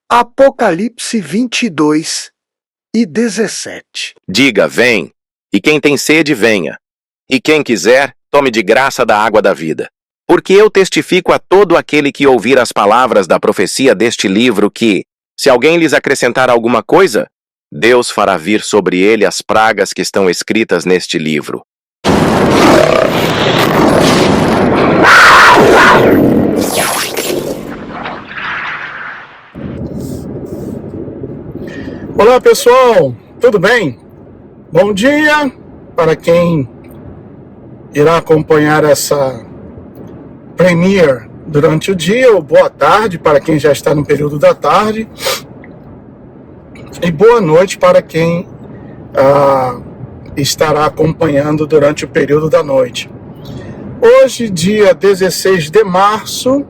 Apocalipse 22:17. Diga, vem, e quem tem sede, venha. E quem quiser, tome de graça da água da vida. Porque eu testifico a todo aquele que ouvir as palavras da profecia deste livro que, se alguém lhes acrescentar alguma coisa, Deus fará vir sobre ele as pragas que estão escritas neste livro. Olá pessoal, tudo bem? Bom dia para quem irá acompanhar essa premiere durante o dia, ou boa tarde para quem já está no período da tarde, e boa noite para quem estará acompanhando durante o período da noite. Hoje, dia 16 de março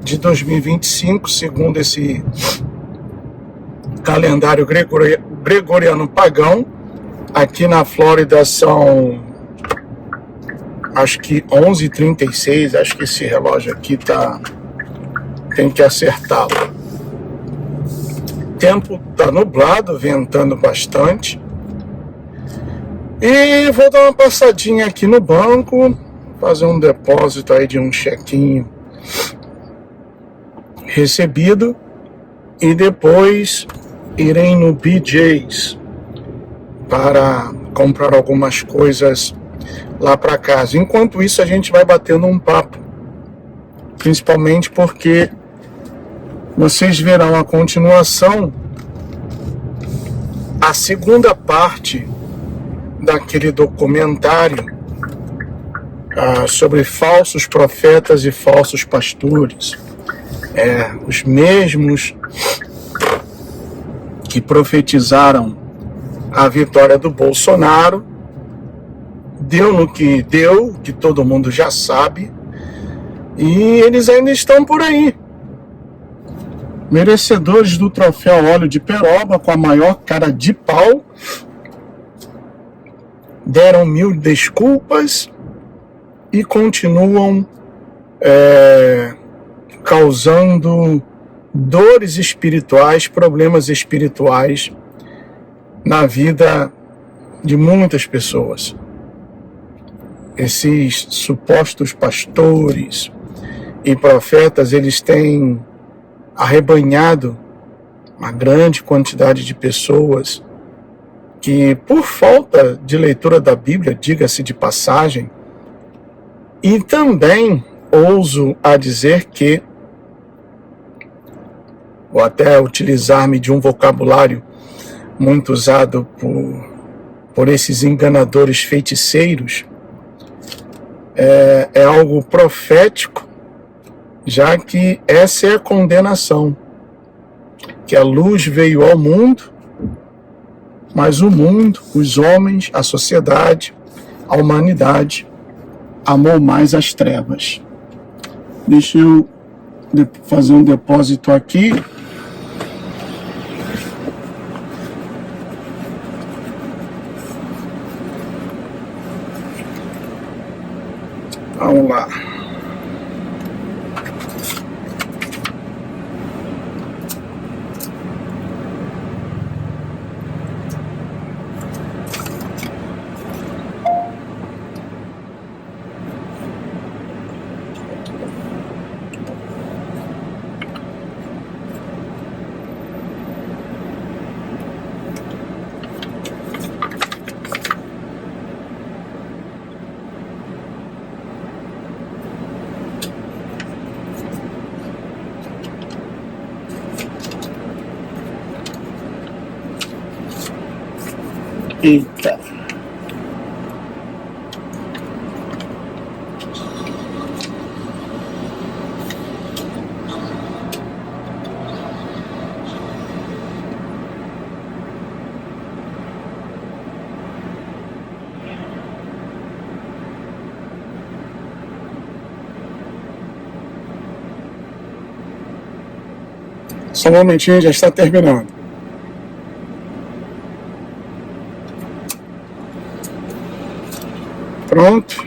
de 2025, segundo esse calendário gregoriano pagão, aqui na Flórida são, acho que 11h36, acho que esse relógio aqui tem que acertá-lo. O tempo tá nublado, ventando bastante. E vou dar uma passadinha aqui no banco, fazer um depósito aí de um chequinho recebido, e depois irei no BJ's para comprar algumas coisas lá para casa. Enquanto isso, a gente vai batendo um papo, principalmente porque vocês verão a continuação, a segunda parte daquele documentário sobre falsos profetas e falsos pastores, os mesmos que profetizaram a vitória do Bolsonaro. Deu no que deu, que todo mundo já sabe, e eles ainda estão por aí, merecedores do troféu óleo de peroba, com a maior cara de pau. Deram 1000 desculpas e continuam causando dores espirituais, problemas espirituais na vida de muitas pessoas. Esses supostos pastores e profetas, eles têm arrebanhado uma grande quantidade de pessoas que, por falta de leitura da Bíblia, diga-se de passagem, e também ouso a dizer que, ou até utilizar-me de um vocabulário muito usado por esses enganadores feiticeiros, é algo profético, já que essa é a condenação, que a luz veio ao mundo, mas o mundo, os homens, a sociedade, a humanidade, amou mais as trevas. Deixa eu fazer um depósito aqui. Vamos lá. Eita. Só um momentinho, já está terminando. Pronto.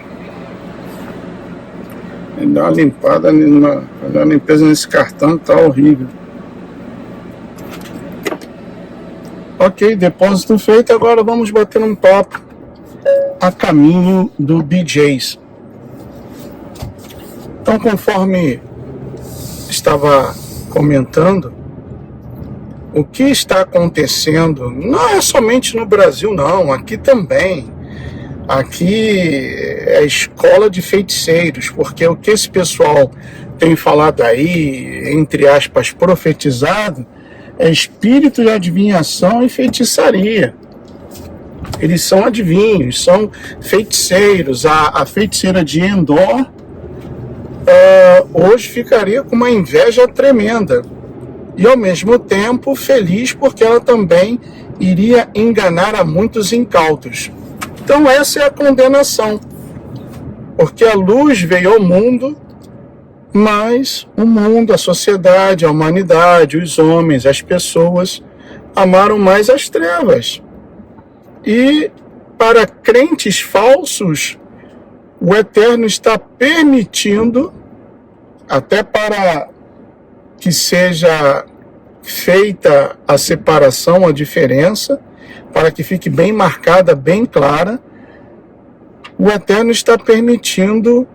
Dá uma limpada, uma limpeza nesse cartão, tá horrível. Ok, depósito feito, agora vamos bater um papo a caminho do BJ's. Então, conforme estava comentando, o que está acontecendo não é somente no Brasil, não, aqui também. Aqui é escola de feiticeiros, porque o que esse pessoal tem falado aí, entre aspas, profetizado, é espírito de adivinhação e feitiçaria. Eles são adivinhos, são feiticeiros. A feiticeira de Endor hoje ficaria com uma inveja tremenda. E ao mesmo tempo feliz porque ela também iria enganar a muitos incautos. Então essa é a condenação. Porque a luz veio ao mundo, mas o mundo, a sociedade, a humanidade, os homens, as pessoas amaram mais as trevas. E para crentes falsos, o Eterno está permitindo, até para que seja feita a separação, a diferença, para que fique bem marcada, bem clara, o Eterno está permitindo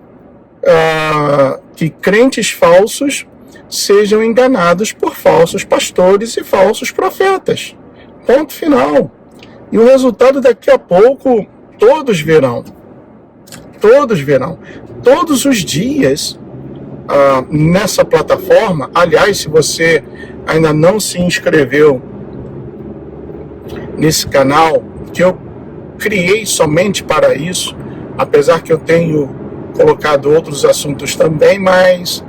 que crentes falsos sejam enganados por falsos pastores e falsos profetas. Ponto final. E o resultado daqui a pouco todos verão. Todos verão. Todos os dias nessa plataforma. Aliás, se você ainda não se inscreveu nesse canal, que eu criei somente para isso, apesar que eu tenho colocado outros assuntos também, mas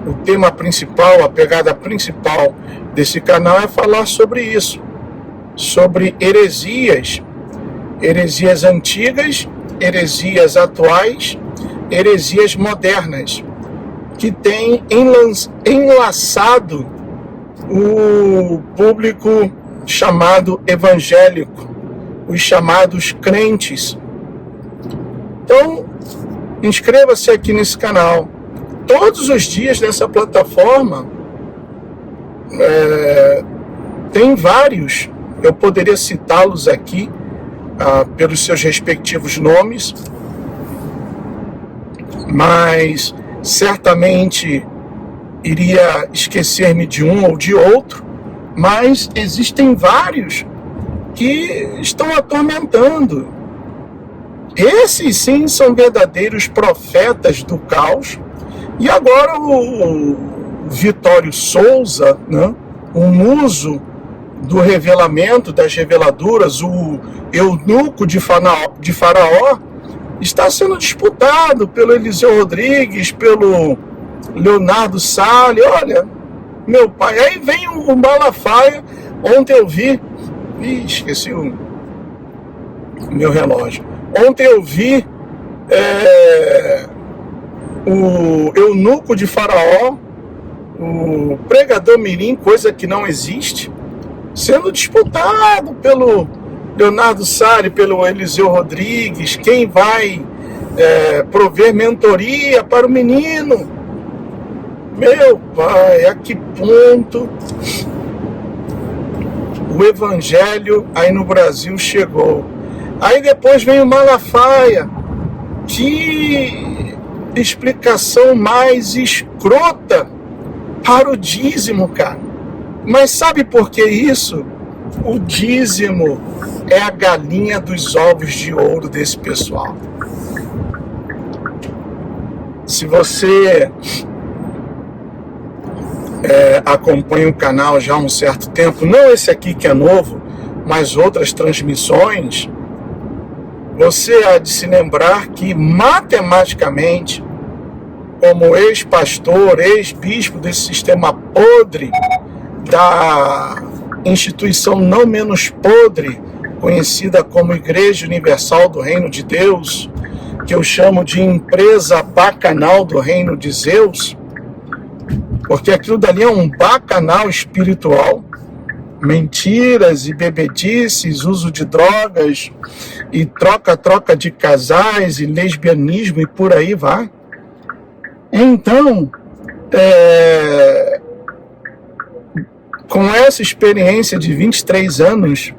o tema principal, a pegada principal desse canal é falar sobre isso, sobre heresias antigas, heresias atuais, heresias modernas, que têm enlaçado o público chamado evangélico, os chamados crentes. Então, inscreva-se aqui nesse canal. Todos os dias nessa plataforma tem vários, eu poderia citá-los aqui pelos seus respectivos nomes, mas certamente iria esquecer-me de um ou de outro, mas existem vários que estão atormentando. Esses sim são verdadeiros profetas do caos. E agora o Vitório Souza, né, o muso do revelamento, das reveladuras, o eunuco de Faraó, está sendo disputado pelo Eliseu Rodrigues, pelo Leonardo Salles. Olha, meu pai, aí vem o Malafaia. Ontem eu vi, esqueci o meu relógio. Ontem eu vi o eunuco de Faraó, o pregador mirim, coisa que não existe, sendo disputado pelo Leonardo Salles, pelo Eliseu Rodrigues. Quem vai prover mentoria para o menino? Meu pai, a que ponto o evangelho aí no Brasil chegou? Aí depois vem o Malafaia. Que explicação mais escrota para o dízimo, cara. Mas sabe por que isso? O dízimo é a galinha dos ovos de ouro desse pessoal. Se você acompanha o canal já há um certo tempo, não esse aqui que é novo, mas outras transmissões, você há de se lembrar que matematicamente, como ex-pastor, ex-bispo desse sistema podre, da instituição não menos podre, conhecida como Igreja Universal do Reino de Deus, que eu chamo de empresa bacanal do Reino de Zeus, porque aquilo dali é um bacanal espiritual, mentiras e bebedices, uso de drogas e troca de casais e lesbianismo e por aí vai. Então, com essa experiência de 23 anos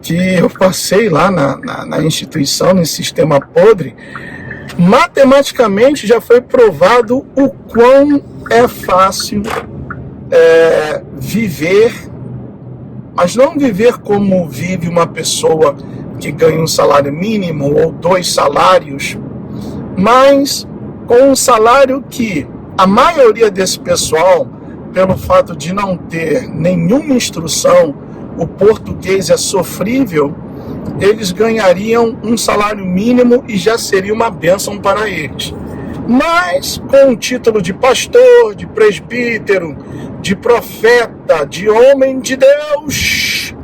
que eu passei lá na instituição, nesse sistema podre, matematicamente já foi provado o quão é fácil viver, mas não viver como vive uma pessoa que ganha um salário mínimo ou 2 salários, mas com um salário que a maioria desse pessoal, pelo fato de não ter nenhuma instrução, o português é sofrível, eles ganhariam um salário mínimo e já seria uma bênção para eles. Mas com o título de pastor, de presbítero, de profeta, de homem de Deus,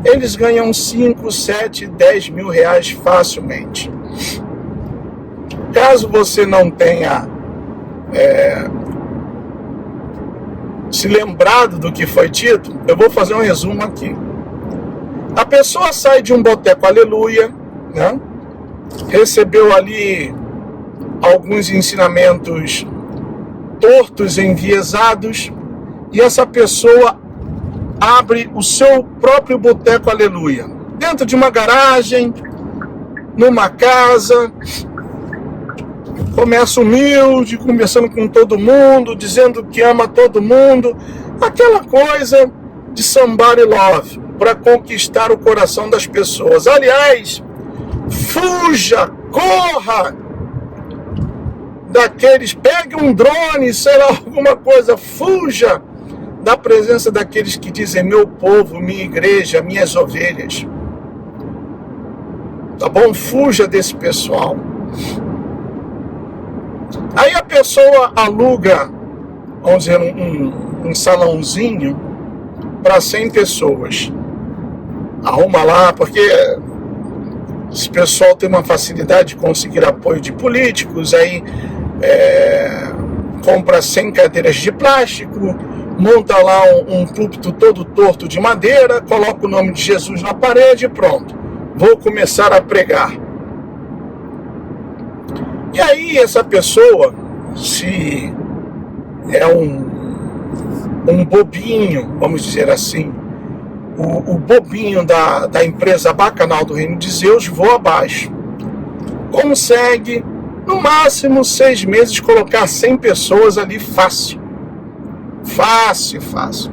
eles ganham 5, 7, 10 mil reais facilmente. Caso você não tenha se lembrado do que foi dito, eu vou fazer um resumo aqui. A pessoa sai de um boteco aleluia, né? Recebeu ali alguns ensinamentos tortos, enviesados, e essa pessoa abre o seu próprio boteco aleluia, dentro de uma garagem, numa casa. Começa humilde, conversando com todo mundo, dizendo que ama todo mundo, aquela coisa de somebody love, para conquistar o coração das pessoas. Aliás, fuja, corra daqueles, pegue um drone, sei lá, alguma coisa, fuja da presença daqueles que dizem meu povo, minha igreja, minhas ovelhas. Tá bom? Fuja desse pessoal. Aí a pessoa aluga, vamos dizer, um salãozinho para 100 pessoas. Arruma lá, porque esse pessoal tem uma facilidade de conseguir apoio de políticos, aí compra 100 cadeiras de plástico, monta lá um púlpito todo torto de madeira, coloca o nome de Jesus na parede e pronto. Vou começar a pregar. E aí essa pessoa, se é um bobinho, vamos dizer assim, o bobinho da empresa bacanal do Reino de Zeus, voa abaixo. Consegue, no máximo 6 meses, colocar 100 pessoas ali fácil. Fácil, fácil.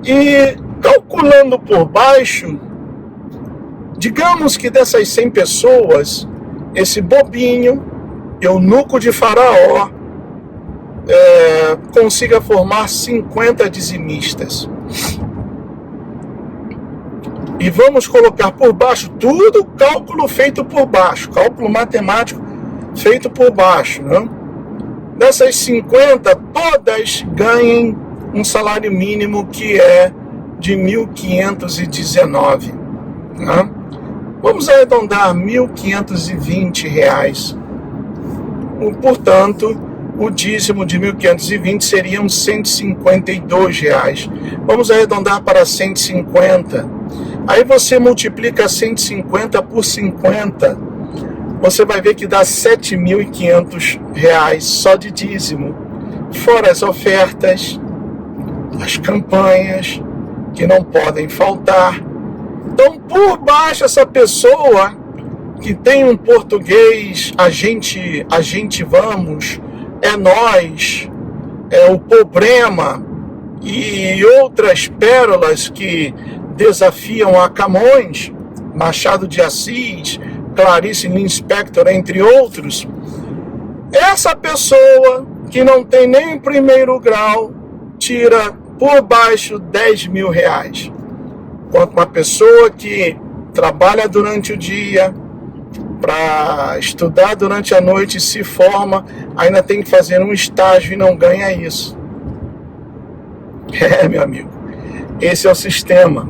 E calculando por baixo, digamos que dessas 100 pessoas, esse bobinho, eunuco de Faraó, consiga formar 50 dizimistas. E vamos colocar por baixo tudo cálculo feito por baixo, cálculo matemático feito por baixo, né? Dessas 50, todas ganhem um salário mínimo que é de 1.519, né? Vamos arredondar R$1.520. Portanto, o dízimo de 1.520 seriam R$152. Vamos arredondar para 150. Aí você multiplica 150 por 50. Você vai ver que dá R$7.500 só de dízimo. Fora as ofertas, as campanhas, que não podem faltar. Então, por baixo, essa pessoa que tem um português, a gente vamos, é nós, é o problema e outras pérolas que desafiam a Camões, Machado de Assis, Clarice Lispector, entre outros. Essa pessoa que não tem nem primeiro grau tira por baixo R$10.000. Quanto uma pessoa que trabalha durante o dia para estudar durante a noite, se forma, ainda tem que fazer um estágio e não ganha isso. Meu amigo, esse é o sistema.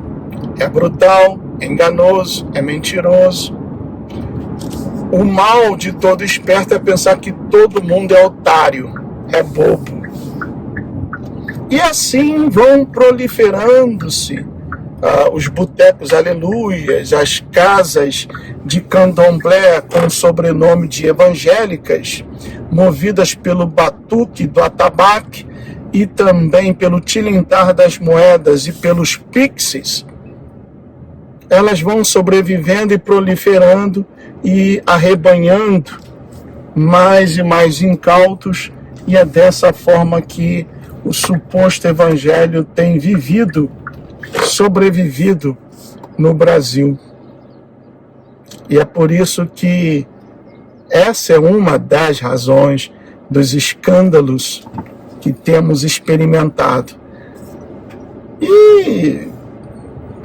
É brutal, é enganoso, é mentiroso. O mal de todo esperto é pensar que todo mundo é otário, é bobo. E assim vão proliferando-se os botecos aleluias, as casas de candomblé com sobrenome de evangélicas, movidas pelo batuque do atabaque, e também pelo tilintar das moedas e pelos pixies, elas vão sobrevivendo e proliferando e arrebanhando mais e mais incautos, e é dessa forma que o suposto evangelho tem sobrevivido no Brasil. E é por isso que essa é uma das razões dos escândalos que temos experimentado. E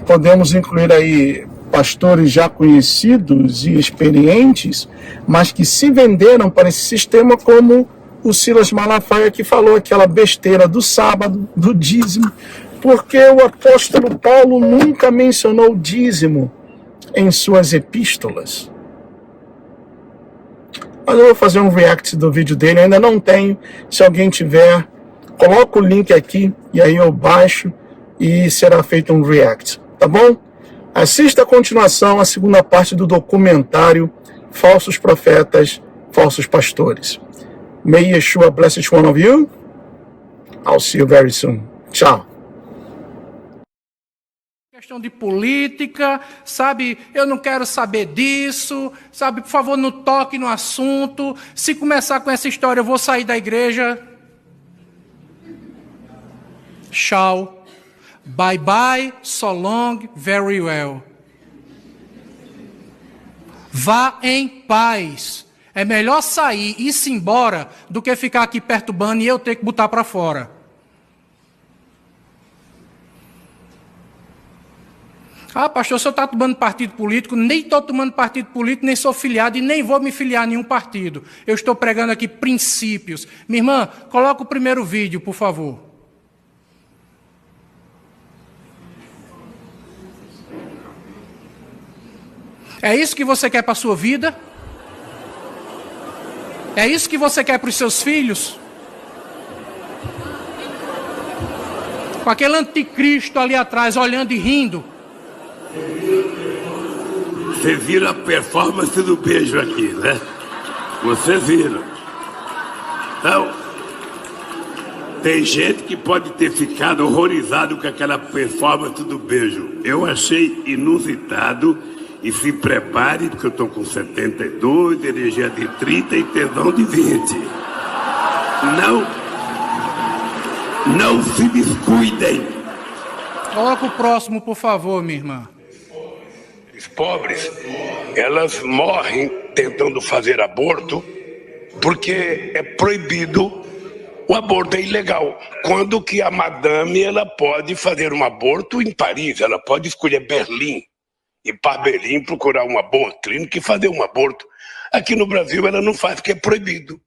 podemos incluir aí pastores já conhecidos e experientes, mas que se venderam para esse sistema, como o Silas Malafaia, que falou aquela besteira do sábado, do dízimo, porque o apóstolo Paulo nunca mencionou o dízimo em suas epístolas. Mas eu vou fazer um react do vídeo dele, ainda não tenho. Se alguém tiver, coloca o link aqui e aí eu baixo e será feito um react, tá bom? Assista a continuação, a segunda parte do documentário Falsos Profetas, Falsos Pastores. May Yeshua bless each one of you. I'll see you very soon. Tchau. Questão de política, sabe, eu não quero saber disso, sabe, por favor, não toque no assunto. Se começar com essa história, eu vou sair da igreja. Tchau. Bye bye, so long, very well. Vá em paz. É melhor sair e ir-se embora do que ficar aqui perturbando e eu ter que botar para fora. Ah, pastor, o senhor está tomando partido político? Nem estou tomando partido político, nem sou filiado e nem vou me filiar a nenhum partido. Eu estou pregando aqui princípios. Minha irmã, coloca o primeiro vídeo, por favor. É isso que você quer para a sua vida? É isso que você quer para os seus filhos? Com aquele anticristo ali atrás, olhando e rindo. Você viram a performance do beijo aqui, né? Vocês viram. Então, tem gente que pode ter ficado horrorizado com aquela performance do beijo. Eu achei inusitado. E se prepare, porque eu estou com 72, energia de 30 e tesão de 20. Não se descuidem. Coloca o próximo, por favor, minha irmã. As pobres, elas morrem tentando fazer aborto porque é proibido, o aborto é ilegal. Quando que a madame, ela pode fazer um aborto em Paris, ela pode escolher Berlim, ir para Berlim, procurar uma boa clínica e fazer um aborto. Aqui no Brasil ela não faz porque é proibido.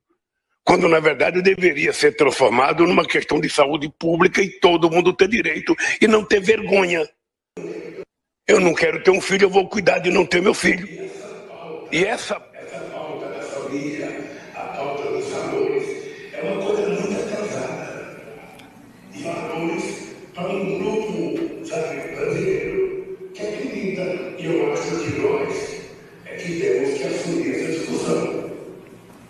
Quando na verdade deveria ser transformado numa questão de saúde pública e todo mundo ter direito e não ter vergonha. Eu não quero ter um filho, eu vou cuidar de não ter meu filho. E essa pauta da família, a pauta dos valores, é uma coisa muito atrasada. E valores para um grupo, sabe, brasileiro, que acredita, e eu acho que nós é que temos que assumir essa discussão.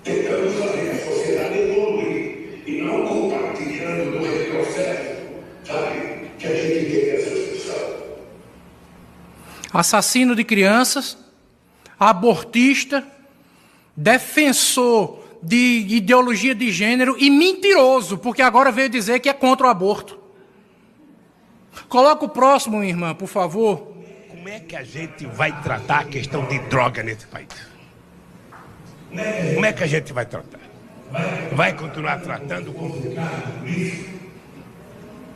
Tentando fazer a sociedade evoluir e não compartilhando do retrocesso, sabe, que a gente tem essa discussão. Assassino de crianças, abortista, defensor de ideologia de gênero e mentiroso, porque agora veio dizer que é contra o aborto. Coloca o próximo, minha irmã, por favor. Como é que a gente vai tratar a questão de droga nesse país? Como é que a gente vai tratar? Vai continuar tratando como isso?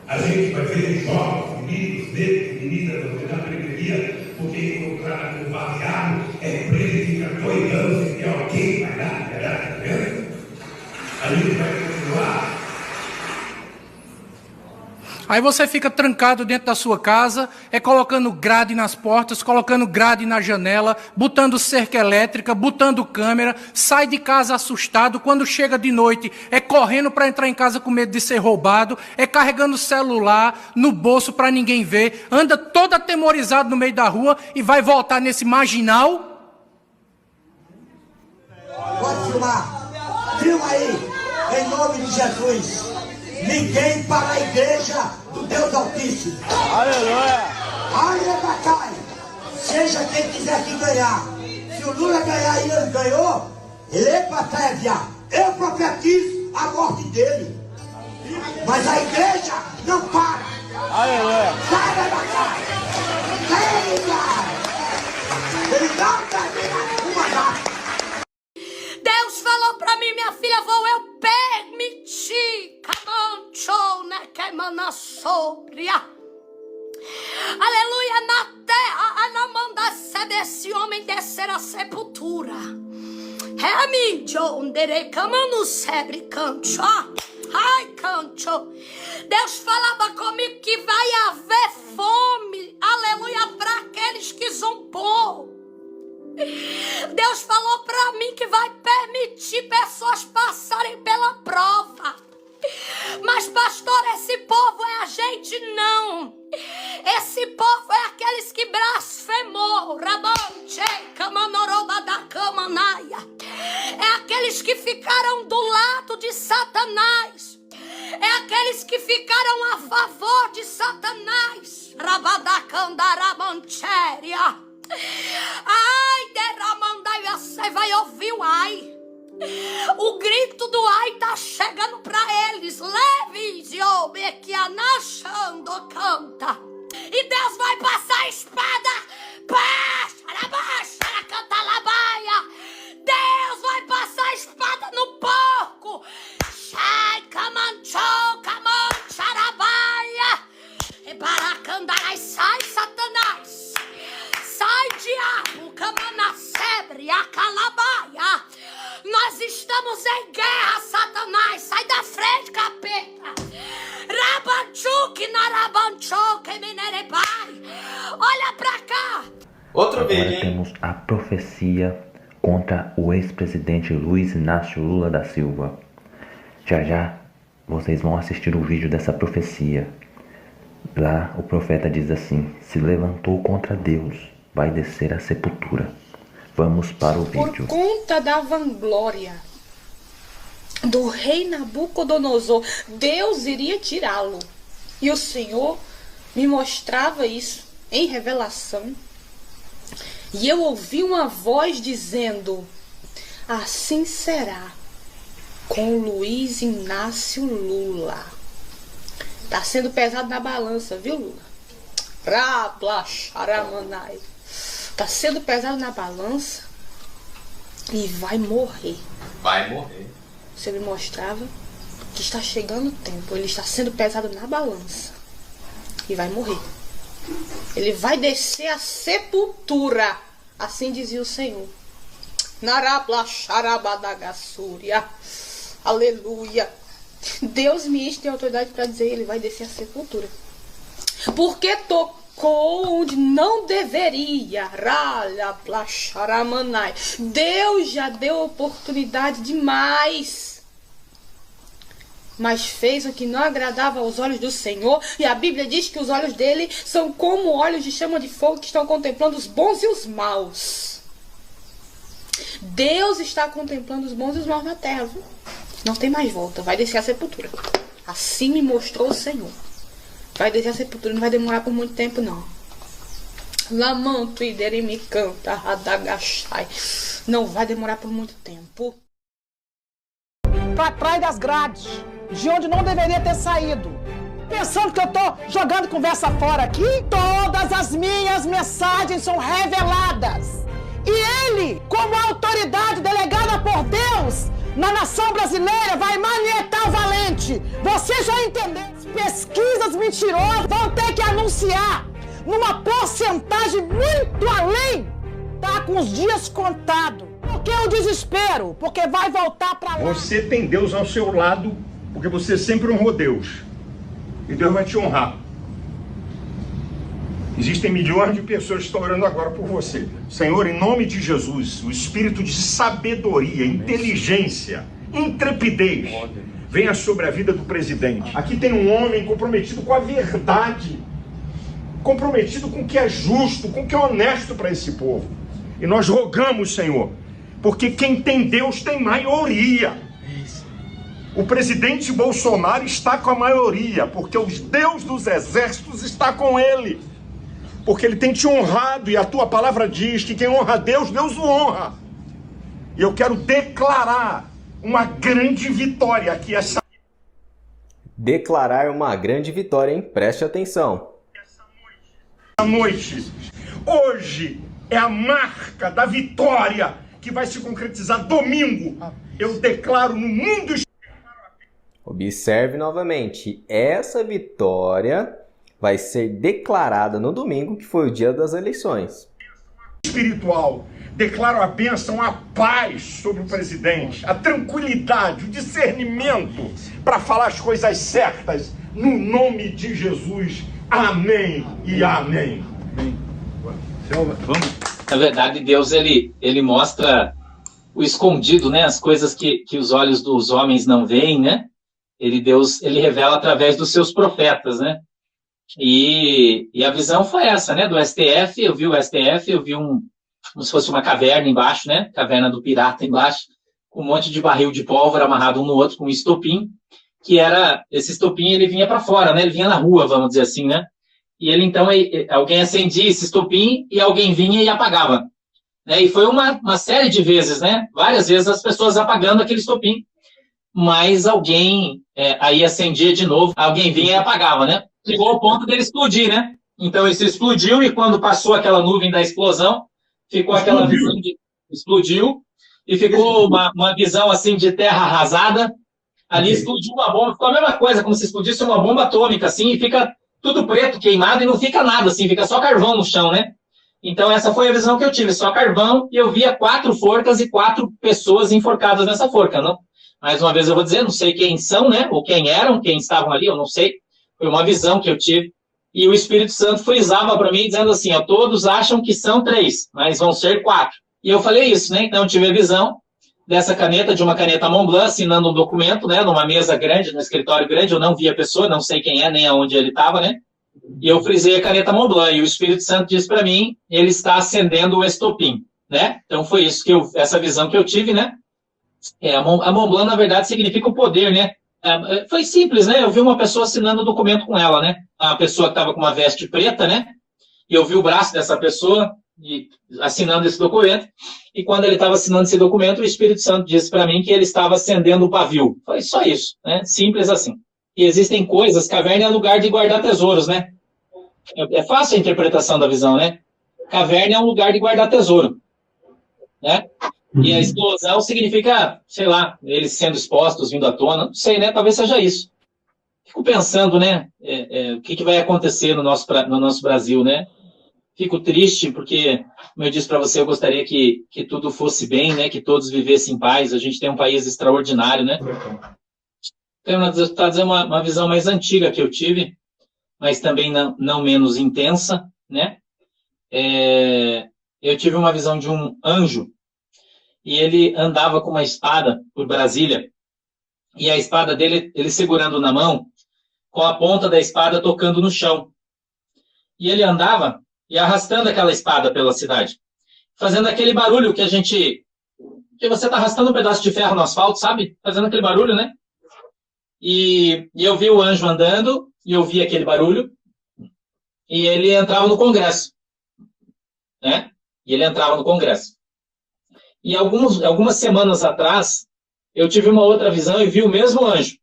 A gente vai ver jovens, meninos, negros, meninas da periferia, porque encontraram com baseado, é preso e fica 2 anos e tem alguém vai lá liberar a criança? A gente vai continuar. Aí você fica trancado dentro da sua casa, colocando grade nas portas, colocando grade na janela, botando cerca elétrica, botando câmera, sai de casa assustado, quando chega de noite correndo para entrar em casa com medo de ser roubado, carregando o celular no bolso para ninguém ver, anda todo atemorizado no meio da rua e vai voltar nesse marginal. Pode filmar, filma aí, em nome de Jesus. ninguém para a igreja do Deus Altíssimo. Aleluia! Arrebacai, seja quem quiser que ganhar. Se o Lula ganhar e ele ganhou, eu profetizo a morte dele. Mas a igreja não para. Aleluia! Arrebacai, ele não termina uma data. Deus falou pra mim, minha filha, vou eu permitir. Camanchou, né? Queimando sobria. Aleluia, na terra, a namanda desse homem descer a sepultura. É mi jondere camando sebre cancho. Ai, cancho. Deus falava comigo que vai haver fome. Aleluia, para aqueles que zombou. Deus falou pra mim que vai permitir pessoas passarem pela prova. Mas, pastor, esse povo é a gente, não. Esse povo é aqueles que blasfemou. Rabanche, camanoroba da camanaia. É aqueles que ficaram do lado de Satanás. É aqueles que ficaram a favor de Satanás. Rabadacandaramancheria. Ai, derramandai, você vai ouvir o ai. O grito do ai tá chegando pra eles. Leve, Jobe, que anachando canta. E Deus vai passar a espada. Canta labaia. Deus vai passar a espada no porco. Shai, camanchou, camancharabaia. E baracandarai, sai, Satanás. Sai, diabo, camanacebre, a calabaia. Nós estamos em guerra, Satanás. Sai da frente, capeta. Rabanchuque, narabanchoque, minerebai. Olha pra cá. Outro vídeo, Agora hein? temos a profecia contra o ex-presidente Luiz Inácio Lula da Silva. Já vocês vão assistir o vídeo dessa profecia. Lá o profeta diz assim: se levantou contra Deus, vai descer à sepultura. Vamos para o vídeo. Por conta da vanglória do rei Nabucodonosor, Deus iria tirá-lo. E o Senhor me mostrava isso em revelação. E eu ouvi uma voz dizendo: assim será com Luiz Inácio Lula. Tá sendo pesado na balança, viu, Lula? Raplaxaramanai. Tá sendo pesado na balança e vai morrer. Vai morrer. Você me mostrava que está chegando o tempo. Ele está sendo pesado na balança e vai morrer. Ele vai descer à sepultura. Assim dizia o Senhor. Naraplaxarabadagasúria. Aleluia. Deus me enche de autoridade para dizer: ele vai descer à sepultura. Porque tocou onde não deveria. Deus já deu oportunidade demais, mas fez o que não agradava aos olhos do Senhor. E a Bíblia diz que os olhos dele são como olhos de chama de fogo que estão contemplando os bons e os maus. Deus está contemplando os bons e os maus na terra, viu? Não tem mais volta, vai descer à sepultura. Assim me mostrou o Senhor. Vai descer a sepultura, não vai demorar por muito tempo, não. Lamanto e deremi canta, radagachai. Não vai demorar por muito tempo. Pra trás das grades, de onde não deveria ter saído. Pensando que eu tô jogando conversa fora aqui? Todas as minhas mensagens são reveladas. E ele, como autoridade delegada por Deus na nação brasileira, vai manietar o valente. Você já entendeu? Pesquisas mentirosas vão ter que anunciar numa porcentagem muito além. Tá com os dias contados. Por que o desespero? Porque vai voltar pra lá. Você tem Deus ao seu lado, porque você sempre honrou Deus. E Deus vai te honrar. Existem milhões de pessoas que estão orando agora por você. Senhor, em nome de Jesus, o espírito de sabedoria, inteligência, intrepidez venha sobre a vida do presidente. Aqui tem um homem comprometido com a verdade, comprometido com o que é justo, com o que é honesto para esse povo. E nós rogamos, Senhor, porque quem tem Deus tem maioria. O presidente Bolsonaro está com a maioria, porque o Deus dos exércitos está com ele. Porque ele tem te honrado, e a tua palavra diz que quem honra a Deus, Deus o honra. E eu quero declarar uma grande vitória aqui essa Declarar uma grande vitória, hein? Preste atenção. noite. Hoje é a marca da vitória que vai se concretizar domingo. Eu declaro no mundo. Observe novamente, essa vitória vai ser declarada no domingo, que foi o dia das eleições. Espiritual. Declaro a bênção, a paz sobre o presidente, a tranquilidade, o discernimento para falar as coisas certas, no nome de Jesus. Amém e amém. Na verdade, Deus ele mostra o escondido, né? As coisas que os olhos dos homens não veem, né? Deus revela através dos seus profetas, né? E a visão foi essa, né? Do STF, eu vi o STF, eu vi como se fosse uma caverna embaixo, né? Caverna do pirata embaixo, com um monte de barril de pólvora amarrado um no outro com um estopim, que era, esse estopim ele vinha para fora, né? Ele vinha na rua, vamos dizer assim, né? E ele então, alguém acendia esse estopim e alguém vinha e apagava, né? E foi uma série de vezes, né? Várias vezes as pessoas apagando aquele estopim, mas alguém aí acendia de novo, alguém vinha e apagava, né? Chegou ao ponto dele explodir, né? Então isso explodiu e quando passou aquela nuvem da explosão, ficou aquela visão de explodiu e ficou uma visão assim de terra arrasada. Ali explodiu uma bomba, ficou a mesma coisa, como se explodisse uma bomba atômica, assim, e fica tudo preto, queimado, e não fica nada, assim, fica só carvão no chão, né? Então essa foi a visão que eu tive, só carvão, e eu via 4 forcas e 4 pessoas enforcadas nessa forca, não? Mais uma vez eu vou dizer, não sei quem são, né? Ou quem eram, quem estavam ali, eu não sei. Foi uma visão que eu tive. E o Espírito Santo frisava para mim, dizendo assim, ó, todos acham que são 3, mas vão ser 4. E eu falei isso, né? Então eu tive a visão dessa caneta, de uma caneta Montblanc, assinando um documento, né? Numa mesa grande, num escritório grande, eu não vi a pessoa, não sei quem é, nem aonde ele estava, né? E eu frisei a caneta Montblanc, e o Espírito Santo disse para mim, ele está acendendo o estopim, né? Então foi isso, essa visão que eu tive, né? A Montblanc, na verdade, significa o poder, né? Foi simples, né? Eu vi uma pessoa assinando o documento com ela, né? A pessoa que estava com uma veste preta, né? E eu vi o braço dessa pessoa assinando esse documento. E quando ele estava assinando esse documento, o Espírito Santo disse para mim que ele estava acendendo o pavio. Foi só isso, né? Simples assim. E existem coisas, caverna é lugar de guardar tesouros, né? É fácil a interpretação da visão, né? Caverna é um lugar de guardar tesouro, né? E a explosão significa, sei lá, eles sendo expostos, vindo à tona, não sei, né? Talvez seja isso. Fico pensando, né? O que vai acontecer no nosso Brasil, né? Fico triste porque, como eu disse para você, eu gostaria que tudo fosse bem, né? Que todos vivessem em paz. A gente tem um país extraordinário, né? Então, está dizendo uma visão mais antiga que eu tive, mas também não menos intensa, né? Eu tive uma visão de um anjo e ele andava com uma espada por Brasília e a espada dele, ele segurando na mão, com a ponta da espada tocando no chão. E ele andava e arrastando aquela espada pela cidade, fazendo aquele barulho que você está arrastando um pedaço de ferro no asfalto, sabe? Fazendo aquele barulho, né? E eu vi o anjo andando, e eu vi aquele barulho, e ele entrava no Congresso, né? E ele entrava no Congresso. E algumas semanas atrás, eu tive uma outra visão e vi o mesmo anjo.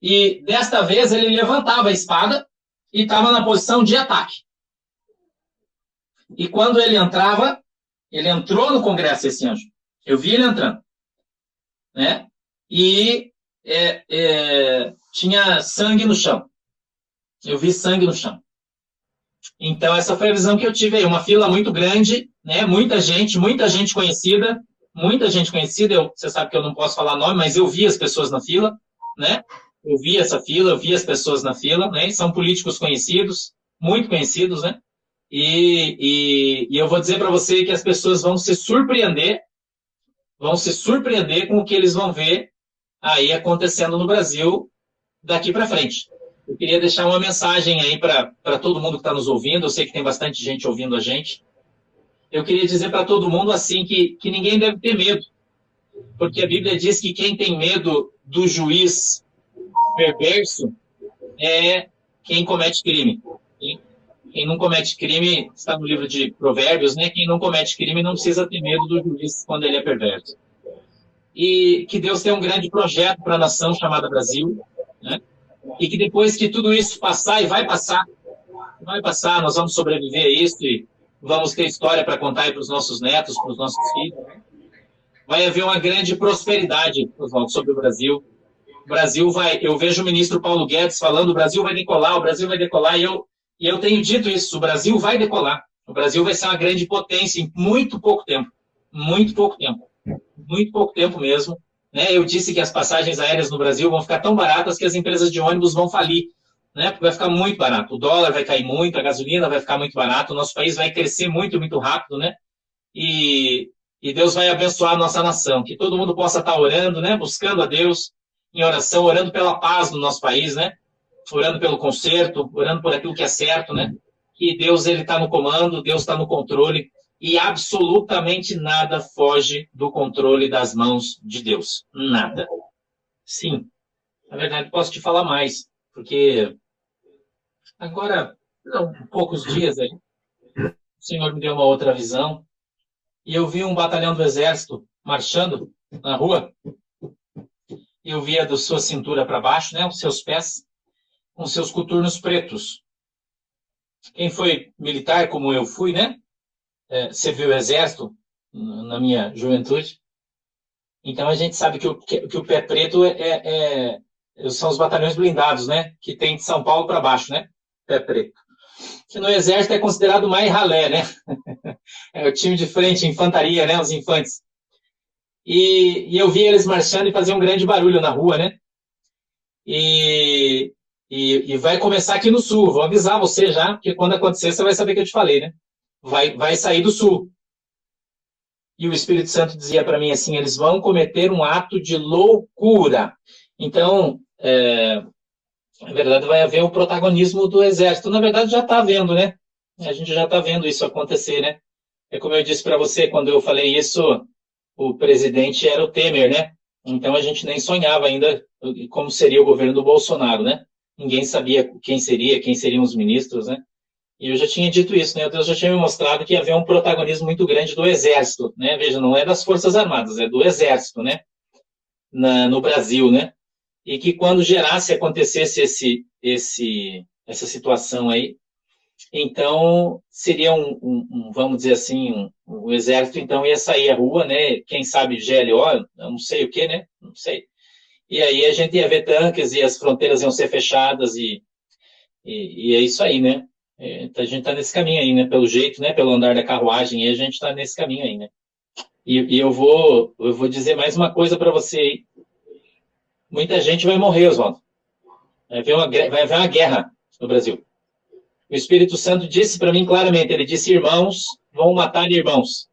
E desta vez ele levantava a espada e estava na posição de ataque. E quando ele entrava, ele entrou no Congresso, esse anjo. Eu vi ele entrando, né? E tinha sangue no chão. Eu vi sangue no chão. Então, essa foi a visão que eu tive aí. Uma fila muito grande, né? Muita gente conhecida. Você sabe que eu não posso falar nome, mas eu vi as pessoas na fila, né? Eu vi essa fila, eu vi as pessoas na fila, né? São políticos conhecidos, muito conhecidos, né? E eu vou dizer para você que as pessoas vão se surpreender com o que eles vão ver aí acontecendo no Brasil daqui para frente. Eu queria deixar uma mensagem aí para todo mundo que está nos ouvindo. Eu sei que tem bastante gente ouvindo a gente. Eu queria dizer para todo mundo assim que ninguém deve ter medo. Porque a Bíblia diz que quem tem medo do juiz perverso é quem comete crime. Quem não comete crime, está no livro de Provérbios, né? Quem não comete crime não precisa ter medo do juiz quando ele é perverso. E que Deus tem um grande projeto para a nação chamada Brasil, né? E que depois que tudo isso passar, e vai passar, nós vamos sobreviver a isso e vamos ter história para contar aí para os nossos netos, para os nossos filhos. Vai haver uma grande prosperidade, Oswaldo, sobre o Brasil. O Brasil vai... Eu vejo o ministro Paulo Guedes falando, o Brasil vai decolar, e eu tenho dito isso, o Brasil vai decolar. O Brasil vai ser uma grande potência em muito pouco tempo. Muito pouco tempo mesmo. Né? Eu disse que as passagens aéreas no Brasil vão ficar tão baratas que as empresas de ônibus vão falir. Né? Porque vai ficar muito barato. O dólar vai cair muito, a gasolina vai ficar muito barato, o nosso país vai crescer muito, muito rápido, né? E Deus vai abençoar a nossa nação. Que todo mundo possa estar orando, né? Buscando a Deus em oração, orando pela paz do nosso país, né? Orando pelo conserto, orando por aquilo que é certo, né? Que Deus, ele está no comando, Deus está no controle, e absolutamente nada foge do controle das mãos de Deus. Nada. Sim. Na verdade, posso te falar mais, porque agora, poucos dias aí, o Senhor me deu uma outra visão, e eu vi um batalhão do exército marchando na rua. Eu via da sua cintura para baixo, né, os seus pés, com seus coturnos pretos. Quem foi militar, como eu fui, né? Você viu o exército na minha juventude. Então a gente sabe que o pé preto são os batalhões blindados, né? Que tem de São Paulo para baixo, né? Pé preto. Que no exército é considerado mais ralé, né? É o time de frente, infantaria, né? Os infantes. E eu vi eles marchando e faziam um grande barulho na rua, né? E vai começar aqui no sul. Vou avisar você já, porque quando acontecer você vai saber que eu te falei, né? Vai sair do sul. E o Espírito Santo dizia para mim assim, eles vão cometer um ato de loucura. Então, na verdade, vai haver o protagonismo do exército. Na verdade, já está havendo, né? A gente já está vendo isso acontecer, né? É como eu disse para você, quando eu falei isso, o presidente era o Temer, né? Então, a gente nem sonhava ainda como seria o governo do Bolsonaro, né? Ninguém sabia quem seriam os ministros, né? E eu já tinha dito isso, né? Deus já tinha me mostrado que havia um protagonismo muito grande do Exército, né? Veja, não é das Forças Armadas, é do Exército, né? No Brasil, né? E que quando acontecesse essa situação aí, então seria vamos dizer assim, o Exército então ia sair à rua, né? Quem sabe GLO, eu não sei o que, né? Não sei. E aí a gente ia ver tanques e as fronteiras iam ser fechadas e é isso aí, né? A gente está nesse caminho aí, né? Pelo jeito, né? Pelo andar da carruagem, e a gente está nesse caminho aí, né? E eu vou dizer mais uma coisa para você aí. Muita gente vai morrer, Oswaldo. Vai haver uma guerra no Brasil. O Espírito Santo disse para mim claramente, ele disse, irmãos vão matar irmãos.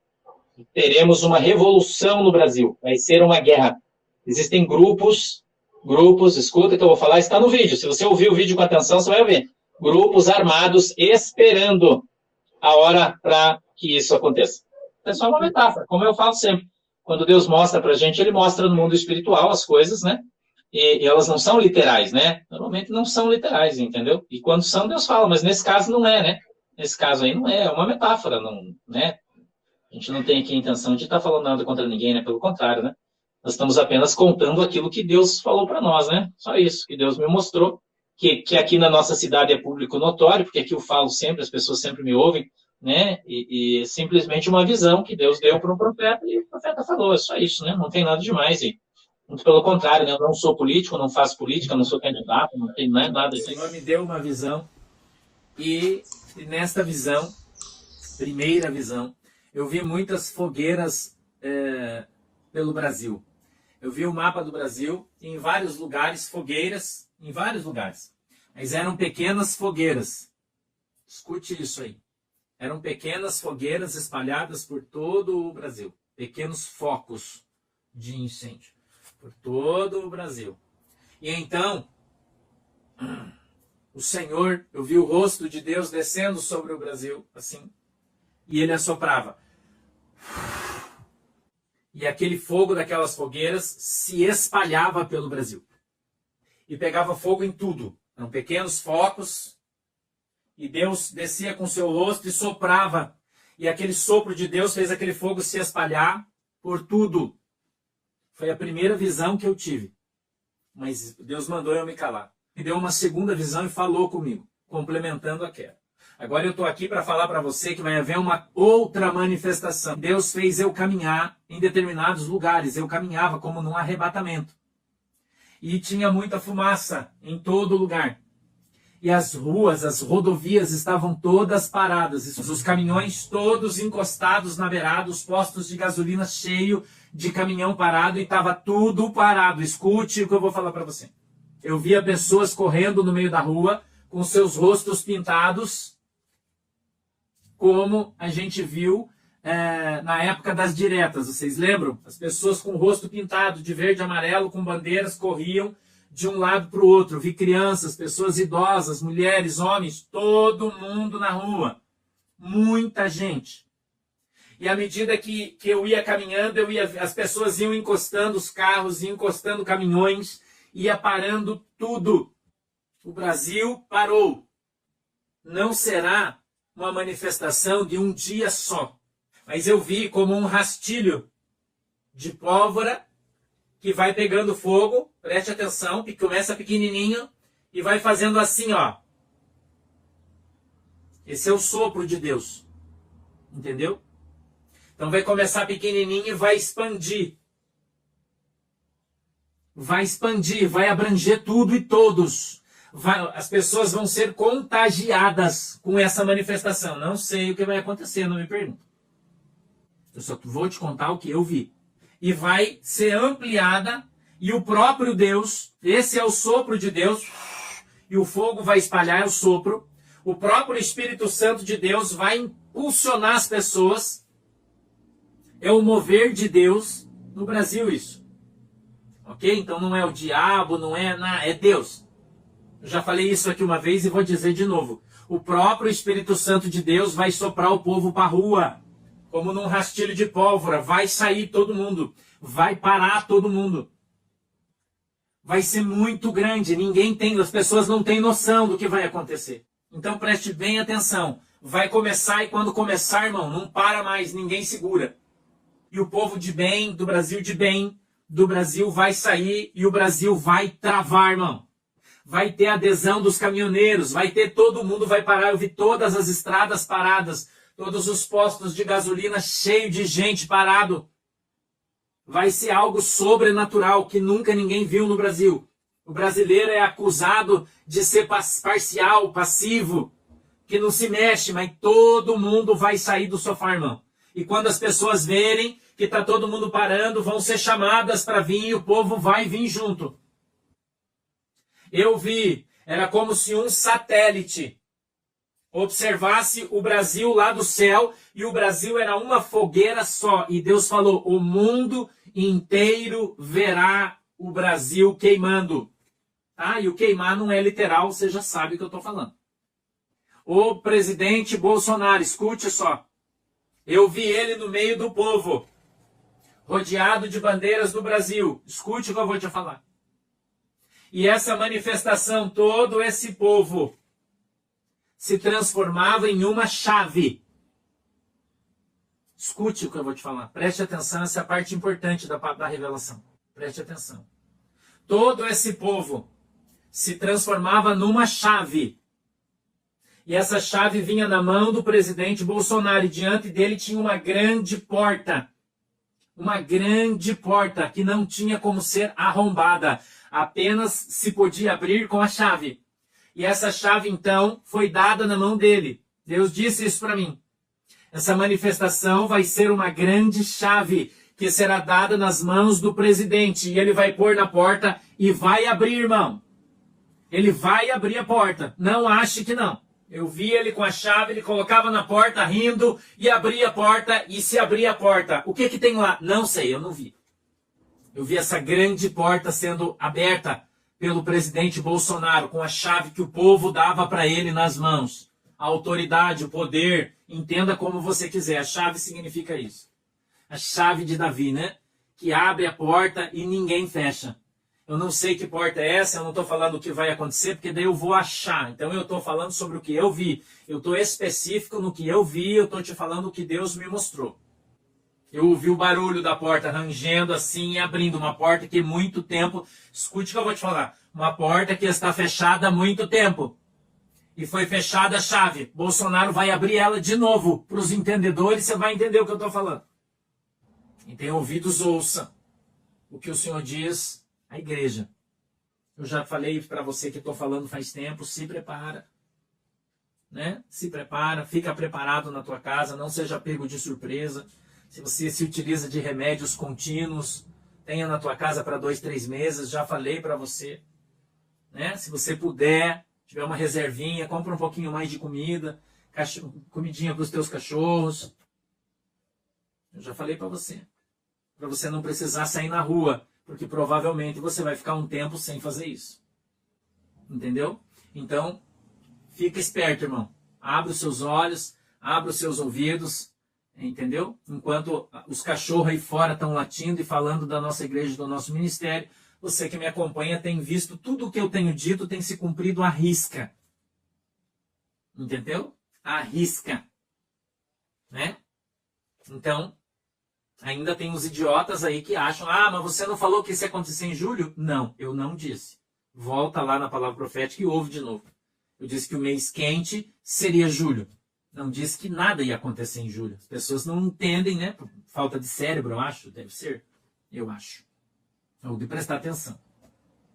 Teremos uma revolução no Brasil. Vai ser uma guerra. Existem grupos, escuta o que eu vou falar, está no vídeo. Se você ouvir o vídeo com atenção, você vai ver. Grupos armados esperando a hora para que isso aconteça. É só uma metáfora, como eu falo sempre. Quando Deus mostra para a gente, ele mostra no mundo espiritual as coisas, né? E elas não são literais, né? Normalmente não são literais, entendeu? E quando são, Deus fala, mas nesse caso não é, né? Nesse caso aí não é uma metáfora, não, né? A gente não tem aqui a intenção de estar falando nada contra ninguém, né? Pelo contrário, né? Nós estamos apenas contando aquilo que Deus falou para nós, né? Só isso, que Deus me mostrou, que aqui na nossa cidade é público notório, porque aqui eu falo sempre, as pessoas sempre me ouvem, né? E simplesmente uma visão que Deus deu para um profeta, e o profeta falou, é só isso, né? Não tem nada demais, e muito pelo contrário, né? Eu não sou político, não faço política, não sou candidato, não tem nada. O Senhor me deu uma visão, e nesta visão, primeira visão, eu vi muitas fogueiras pelo Brasil. Eu vi o mapa do Brasil, em vários lugares, fogueiras, em vários lugares. Mas eram pequenas fogueiras. Escute isso aí. Eram pequenas fogueiras espalhadas por todo o Brasil. Pequenos focos de incêndio. Por todo o Brasil. E então, o Senhor, eu vi o rosto de Deus descendo sobre o Brasil, assim. E ele assoprava. E aquele fogo daquelas fogueiras se espalhava pelo Brasil. E pegava fogo em tudo. Eram pequenos focos. E Deus descia com seu rosto e soprava. E aquele sopro de Deus fez aquele fogo se espalhar por tudo. Foi a primeira visão que eu tive. Mas Deus mandou eu me calar. Me deu uma segunda visão e falou comigo, complementando aquela. Agora eu estou aqui para falar para você que vai haver uma outra manifestação. Deus fez eu caminhar em determinados lugares. Eu caminhava como num arrebatamento. E tinha muita fumaça em todo lugar. E as ruas, as rodovias estavam todas paradas. Os caminhões todos encostados na beirada, os postos de gasolina cheios de caminhão parado e estava tudo parado. Escute o que eu vou falar para você. Eu via pessoas correndo no meio da rua com seus rostos pintados, como a gente viu na época das diretas. Vocês lembram? As pessoas com o rosto pintado de verde e amarelo, com bandeiras, corriam de um lado para o outro. Vi crianças, pessoas idosas, mulheres, homens, todo mundo na rua. Muita gente. E à medida que eu ia caminhando, as pessoas iam encostando os carros, iam encostando caminhões, ia parando tudo. O Brasil parou. Não será uma manifestação de um dia só. Mas eu vi como um rastilho de pólvora que vai pegando fogo, preste atenção, que começa pequenininho e vai fazendo assim, ó. Esse é o sopro de Deus. Entendeu? Então vai começar pequenininho e vai expandir. Vai expandir, vai abranger tudo e todos. As pessoas vão ser contagiadas com essa manifestação. Não sei o que vai acontecer, não me pergunto. Eu só vou te contar o que eu vi. E vai ser ampliada, e o próprio Deus, esse é o sopro de Deus, e o fogo vai espalhar, é o sopro. O próprio Espírito Santo de Deus vai impulsionar as pessoas. É o mover de Deus no Brasil isso. Ok? Então não é o diabo, não é nada, é Deus. Eu já falei isso aqui uma vez e vou dizer de novo. O próprio Espírito Santo de Deus vai soprar o povo para a rua, como num rastilho de pólvora. Vai sair todo mundo. Vai parar todo mundo. Vai ser muito grande. As pessoas não têm noção do que vai acontecer. Então preste bem atenção. Vai começar e quando começar, irmão, não para mais, ninguém segura. E o povo de bem, do Brasil vai sair e o Brasil vai travar, irmão. Vai ter adesão dos caminhoneiros, vai ter todo mundo, vai parar. Eu vi todas as estradas paradas, todos os postos de gasolina cheios de gente parado. Vai ser algo sobrenatural que nunca ninguém viu no Brasil. O brasileiro é acusado de ser parcial, passivo, que não se mexe, mas todo mundo vai sair do sofá, irmão. E quando as pessoas verem que está todo mundo parando, vão ser chamadas para vir e o povo vai vir junto. Eu vi, era como se um satélite observasse o Brasil lá do céu e o Brasil era uma fogueira só. E Deus falou, o mundo inteiro verá o Brasil queimando. Ah, e o queimar não é literal, você já sabe o que eu estou falando. O presidente Bolsonaro, escute só. Eu vi ele no meio do povo, rodeado de bandeiras do Brasil. Escute o que eu vou te falar. E essa manifestação, todo esse povo se transformava em uma chave. Escute o que eu vou te falar. Preste atenção, essa é a parte importante da revelação. Preste atenção. Todo esse povo se transformava numa chave. E essa chave vinha na mão do presidente Bolsonaro. E diante dele tinha uma grande porta. Uma grande porta que não tinha como ser arrombada. Apenas se podia abrir com a chave. E essa chave, então, foi dada na mão dele. Deus disse isso para mim. Essa manifestação vai ser uma grande chave que será dada nas mãos do presidente. E ele vai pôr na porta e vai abrir, irmão. Ele vai abrir a porta. Não ache que não. Eu vi ele com a chave, ele colocava na porta rindo e abria a porta e se abria a porta. O que tem lá? Não sei, eu não vi. Eu vi essa grande porta sendo aberta pelo presidente Bolsonaro com a chave que o povo dava para ele nas mãos. A autoridade, o poder, entenda como você quiser. A chave significa isso. A chave de Davi, né? que abre a porta e ninguém fecha. Eu não sei que porta é essa, eu não estou falando o que vai acontecer, porque daí eu vou achar. Então eu estou falando sobre o que eu vi. Eu estou específico no que eu vi, eu estou te falando o que Deus me mostrou. Eu ouvi o barulho da porta rangendo assim e abrindo. Uma porta que muito tempo... Escute o que eu vou te falar. Uma porta que está fechada há muito tempo. E foi fechada a chave. Bolsonaro vai abrir ela de novo. Para os entendedores, você vai entender o que eu estou falando. Quem tem ouvidos, ouça o que o Senhor diz à igreja. Eu já falei para você que estou falando faz tempo. Se prepara. Né? Se prepara. Fica preparado na tua casa. Não seja pego de surpresa. Se você se utiliza de remédios contínuos, tenha na tua casa para 2, 3 meses, já falei para você. Né? Se você puder, tiver uma reservinha, compra um pouquinho mais de comida, comidinha para os teus cachorros. Eu já falei para você não precisar sair na rua, porque provavelmente você vai ficar um tempo sem fazer isso. Entendeu? Então, fica esperto, irmão. Abre os seus olhos, abre os seus ouvidos. Entendeu? Enquanto os cachorros aí fora estão latindo e falando da nossa igreja, do nosso ministério, você que me acompanha tem visto tudo o que eu tenho dito tem se cumprido à risca. Entendeu? À risca. Né? Então, ainda tem os idiotas aí que acham, mas você não falou que isso ia acontecer em julho? Não, eu não disse. Volta lá na palavra profética e ouve de novo. Eu disse que o mês quente seria julho. Não disse que nada ia acontecer em julho. As pessoas não entendem, né? Por falta de cérebro, eu acho. Deve ser. Eu acho. Ou de prestar atenção.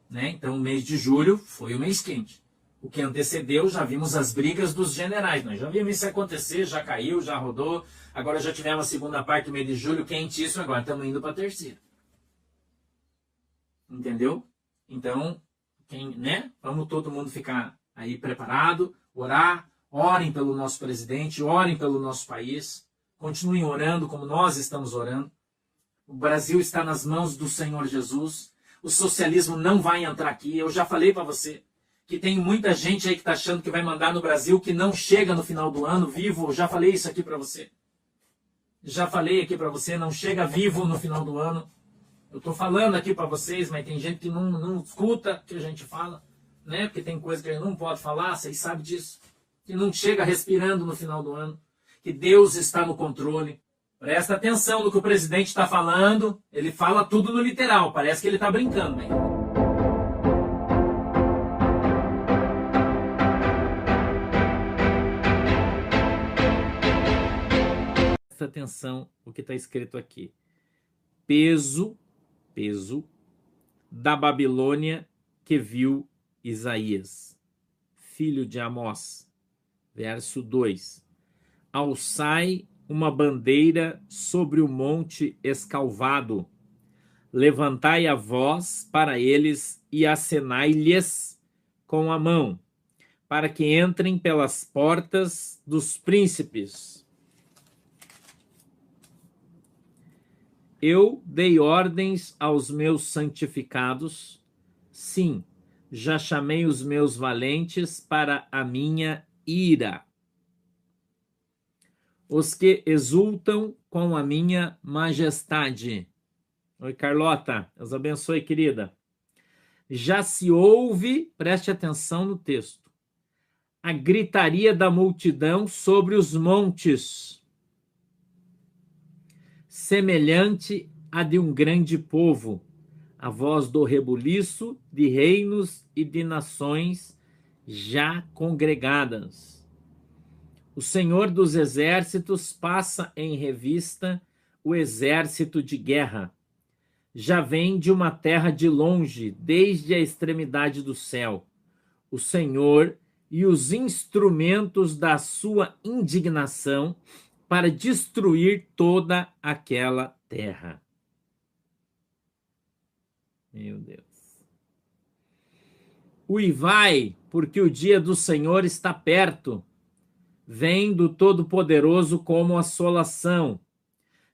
Né? Então, o mês de julho foi o mês quente. O que antecedeu, já vimos as brigas dos generais. Nós já vimos isso acontecer, já caiu, já rodou. Agora já tivemos a segunda parte do mês de julho, quentíssimo. Agora estamos indo para a terceira. Entendeu? Então, né? Vamos todo mundo ficar aí preparado, orar. Orem pelo nosso presidente, orem pelo nosso país, continuem orando como nós estamos orando. O Brasil está nas mãos do Senhor Jesus. O socialismo não vai entrar aqui. Eu já falei para você que tem muita gente aí que está achando que vai mandar no Brasil que não chega no final do ano vivo. Eu já falei isso aqui para você. Já falei aqui para você, não chega vivo no final do ano. Eu estou falando aqui para vocês, mas tem gente que não escuta o que a gente fala, né? Porque tem coisa que a gente não pode falar, vocês sabem disso. Que não chega respirando no final do ano, que Deus está no controle. Presta atenção no que o presidente está falando, ele fala tudo no literal, parece que ele está brincando. Né? Presta atenção no que está escrito aqui. Peso da Babilônia que viu Isaías, filho de Amós. Verso 2. Alçai uma bandeira sobre o monte escalvado. Levantai a voz para eles e acenai-lhes com a mão, para que entrem pelas portas dos príncipes. Eu dei ordens aos meus santificados. Sim, já chamei os meus valentes para a minha ira, os que exultam com a minha majestade. Oi, Carlota, Deus abençoe, querida. Já se ouve, preste atenção no texto, a gritaria da multidão sobre os montes, semelhante à de um grande povo, a voz do rebuliço de reinos e de nações já congregadas. O Senhor dos exércitos passa em revista o exército de guerra. Já vem de uma terra de longe, desde a extremidade do céu. O Senhor e os instrumentos da sua indignação para destruir toda aquela terra. Meu Deus. Uivai, porque o dia do Senhor está perto. Vem do Todo-Poderoso como assolação,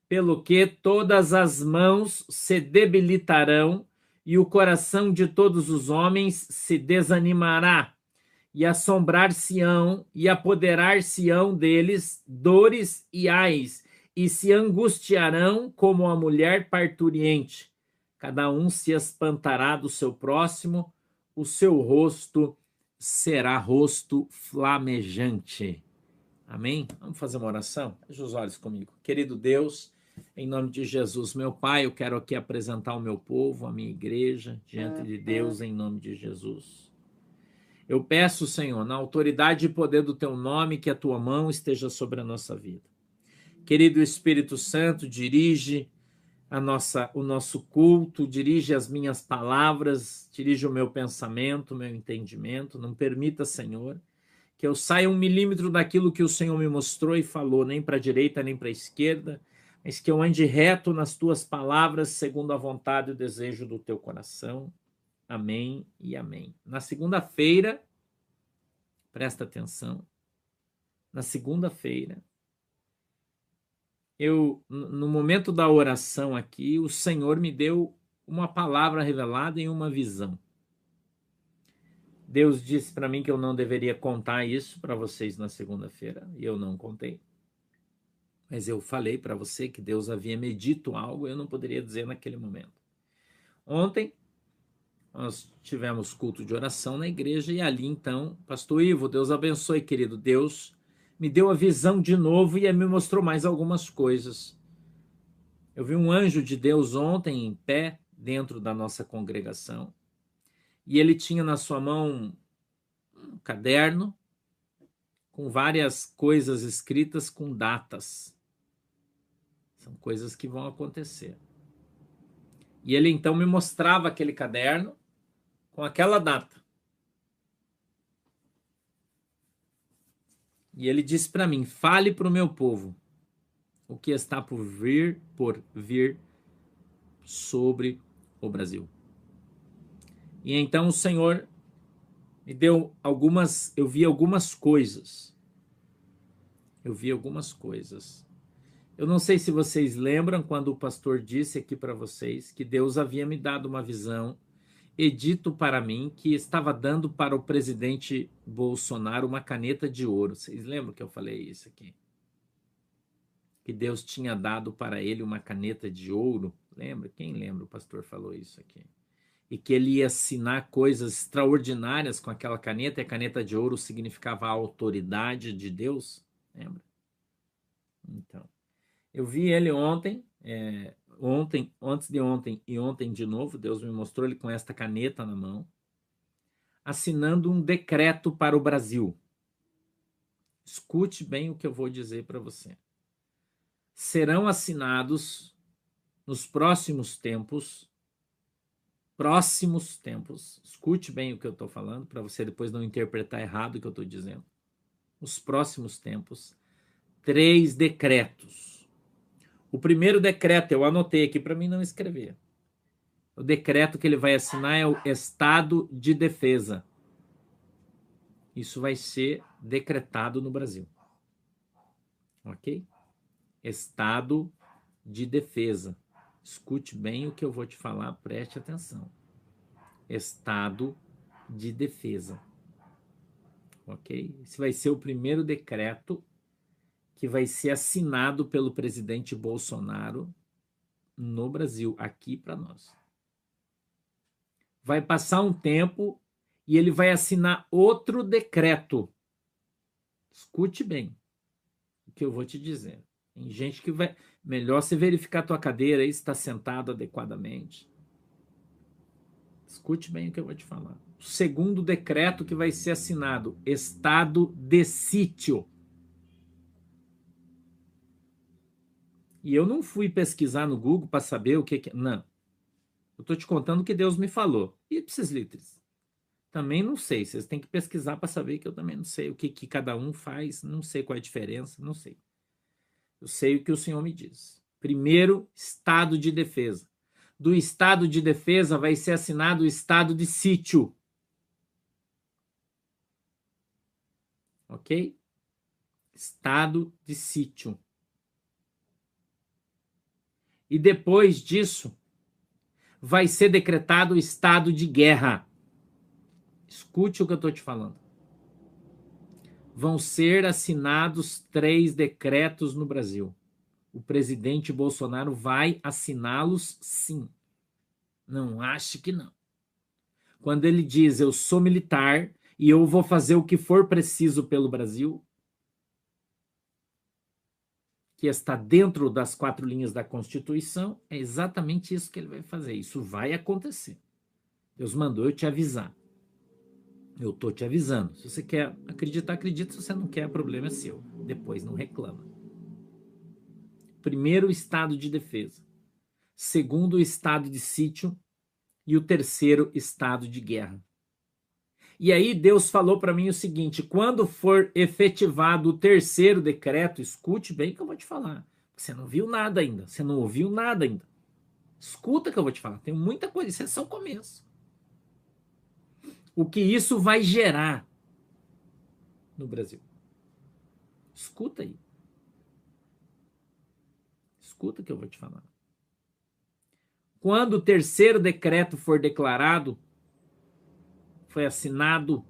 pelo que todas as mãos se debilitarão e o coração de todos os homens se desanimará, e assombrar-se-ão e apoderar-se-ão deles dores e ais, e se angustiarão como a mulher parturiente. Cada um se espantará do seu próximo, o seu rosto será rosto flamejante. Amém? Vamos fazer uma oração? Feche os olhos comigo. Querido Deus, em nome de Jesus, meu Pai, eu quero aqui apresentar o meu povo, a minha igreja, diante de Deus, em nome de Jesus. Eu peço, Senhor, na autoridade e poder do Teu nome, que a Tua mão esteja sobre a nossa vida. Querido Espírito Santo, dirige o nosso culto, dirige as minhas palavras, dirige o meu pensamento, o meu entendimento. Não permita, Senhor, que eu saia 1 milímetro daquilo que o Senhor me mostrou e falou, nem para a direita, nem para a esquerda, mas que eu ande reto nas Tuas palavras, segundo a vontade e o desejo do Teu coração. Amém e amém. Na segunda-feira, presta atenção, na segunda-feira, no momento da oração aqui, o Senhor me deu uma palavra revelada em uma visão. Deus disse para mim que eu não deveria contar isso para vocês na segunda-feira, e eu não contei. Mas eu falei para você que Deus havia me dito algo e eu não poderia dizer naquele momento. Ontem, nós tivemos culto de oração na igreja e ali então, pastor Ivo, Deus abençoe, querido. Deus me deu a visão de novo e me mostrou mais algumas coisas. Eu vi um anjo de Deus ontem em pé dentro da nossa congregação e ele tinha na sua mão um caderno com várias coisas escritas com datas. São coisas que vão acontecer. E ele então me mostrava aquele caderno com aquela data. E ele disse para mim, fale para o meu povo o que está por vir sobre o Brasil. E então o Senhor me deu eu vi algumas coisas. Eu não sei se vocês lembram quando o pastor disse aqui para vocês que Deus havia me dado uma visão e dito para mim que estava dando para o presidente Bolsonaro uma caneta de ouro. Vocês lembram que eu falei isso aqui? Que Deus tinha dado para ele uma caneta de ouro. Lembra? Quem lembra? O pastor falou isso aqui. E que ele ia assinar coisas extraordinárias com aquela caneta, e a caneta de ouro significava a autoridade de Deus. Lembra? Então, eu vi ele ontem, antes de ontem e ontem de novo, Deus me mostrou ele com esta caneta na mão, assinando um decreto para o Brasil. Escute bem o que eu vou dizer para você. Serão assinados nos próximos tempos, escute bem o que eu estou falando, para você depois não interpretar errado o que eu estou dizendo. Nos próximos tempos, 3 decretos. O primeiro decreto, eu anotei aqui para mim não escrever. O decreto que ele vai assinar é o Estado de Defesa. Isso vai ser decretado no Brasil. Ok? Estado de Defesa. Escute bem o que eu vou te falar, preste atenção. Estado de Defesa. Ok? Esse vai ser o primeiro decreto que vai ser assinado pelo presidente Bolsonaro no Brasil, aqui para nós. Vai passar um tempo e ele vai assinar outro decreto. Escute bem o que eu vou te dizer. Tem gente que vai... Melhor você verificar a tua cadeira aí, se está sentado adequadamente. Escute bem o que eu vou te falar. O segundo decreto que vai ser assinado, estado de sítio. E eu não fui pesquisar no Google para saber o que... Não. Eu estou te contando o que Deus me falou. Ipsis litteris. Também não sei. Vocês têm que pesquisar para saber que eu também não sei o que cada um faz. Não sei qual é a diferença. Não sei. Eu sei o que o Senhor me diz. Primeiro, estado de defesa. Do estado de defesa vai ser assinado o estado de sítio. Ok? Estado de sítio. E depois disso, vai ser decretado o estado de guerra. Escute o que eu estou te falando. Vão ser assinados 3 decretos no Brasil. O presidente Bolsonaro vai assiná-los, sim. Não ache que não. Quando ele diz, eu sou militar e eu vou fazer o que for preciso pelo Brasil, que está dentro das 4 linhas da Constituição, é exatamente isso que ele vai fazer. Isso vai acontecer. Deus mandou eu te avisar. Eu estou te avisando. Se você quer acreditar, acredita. Se você não quer, o problema é seu. Depois não reclama. Primeiro, o estado de defesa. Segundo, o estado de sítio. E o terceiro, estado de guerra. E aí Deus falou para mim o seguinte, quando for efetivado o terceiro decreto, escute bem o que eu vou te falar. Você não viu nada ainda, você não ouviu nada ainda. Escuta o que eu vou te falar, tem muita coisa, isso é só o começo. O que isso vai gerar no Brasil? Escuta aí. Escuta o que eu vou te falar. Quando o terceiro decreto for declarado, foi assinado,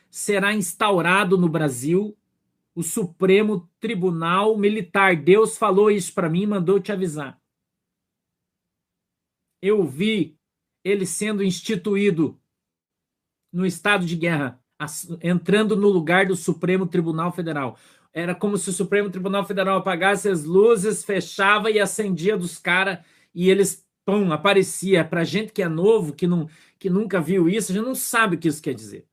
será instaurado no Brasil o Supremo Tribunal Militar. Deus falou isso para mim, mandou te avisar. Eu vi ele sendo instituído no estado de guerra, entrando no lugar do Supremo Tribunal Federal. Era como se o Supremo Tribunal Federal apagasse as luzes, fechava e acendia dos caras, e eles, pum, aparecia. Pra gente que é novo, que nunca viu isso, a gente não sabe o que isso quer dizer.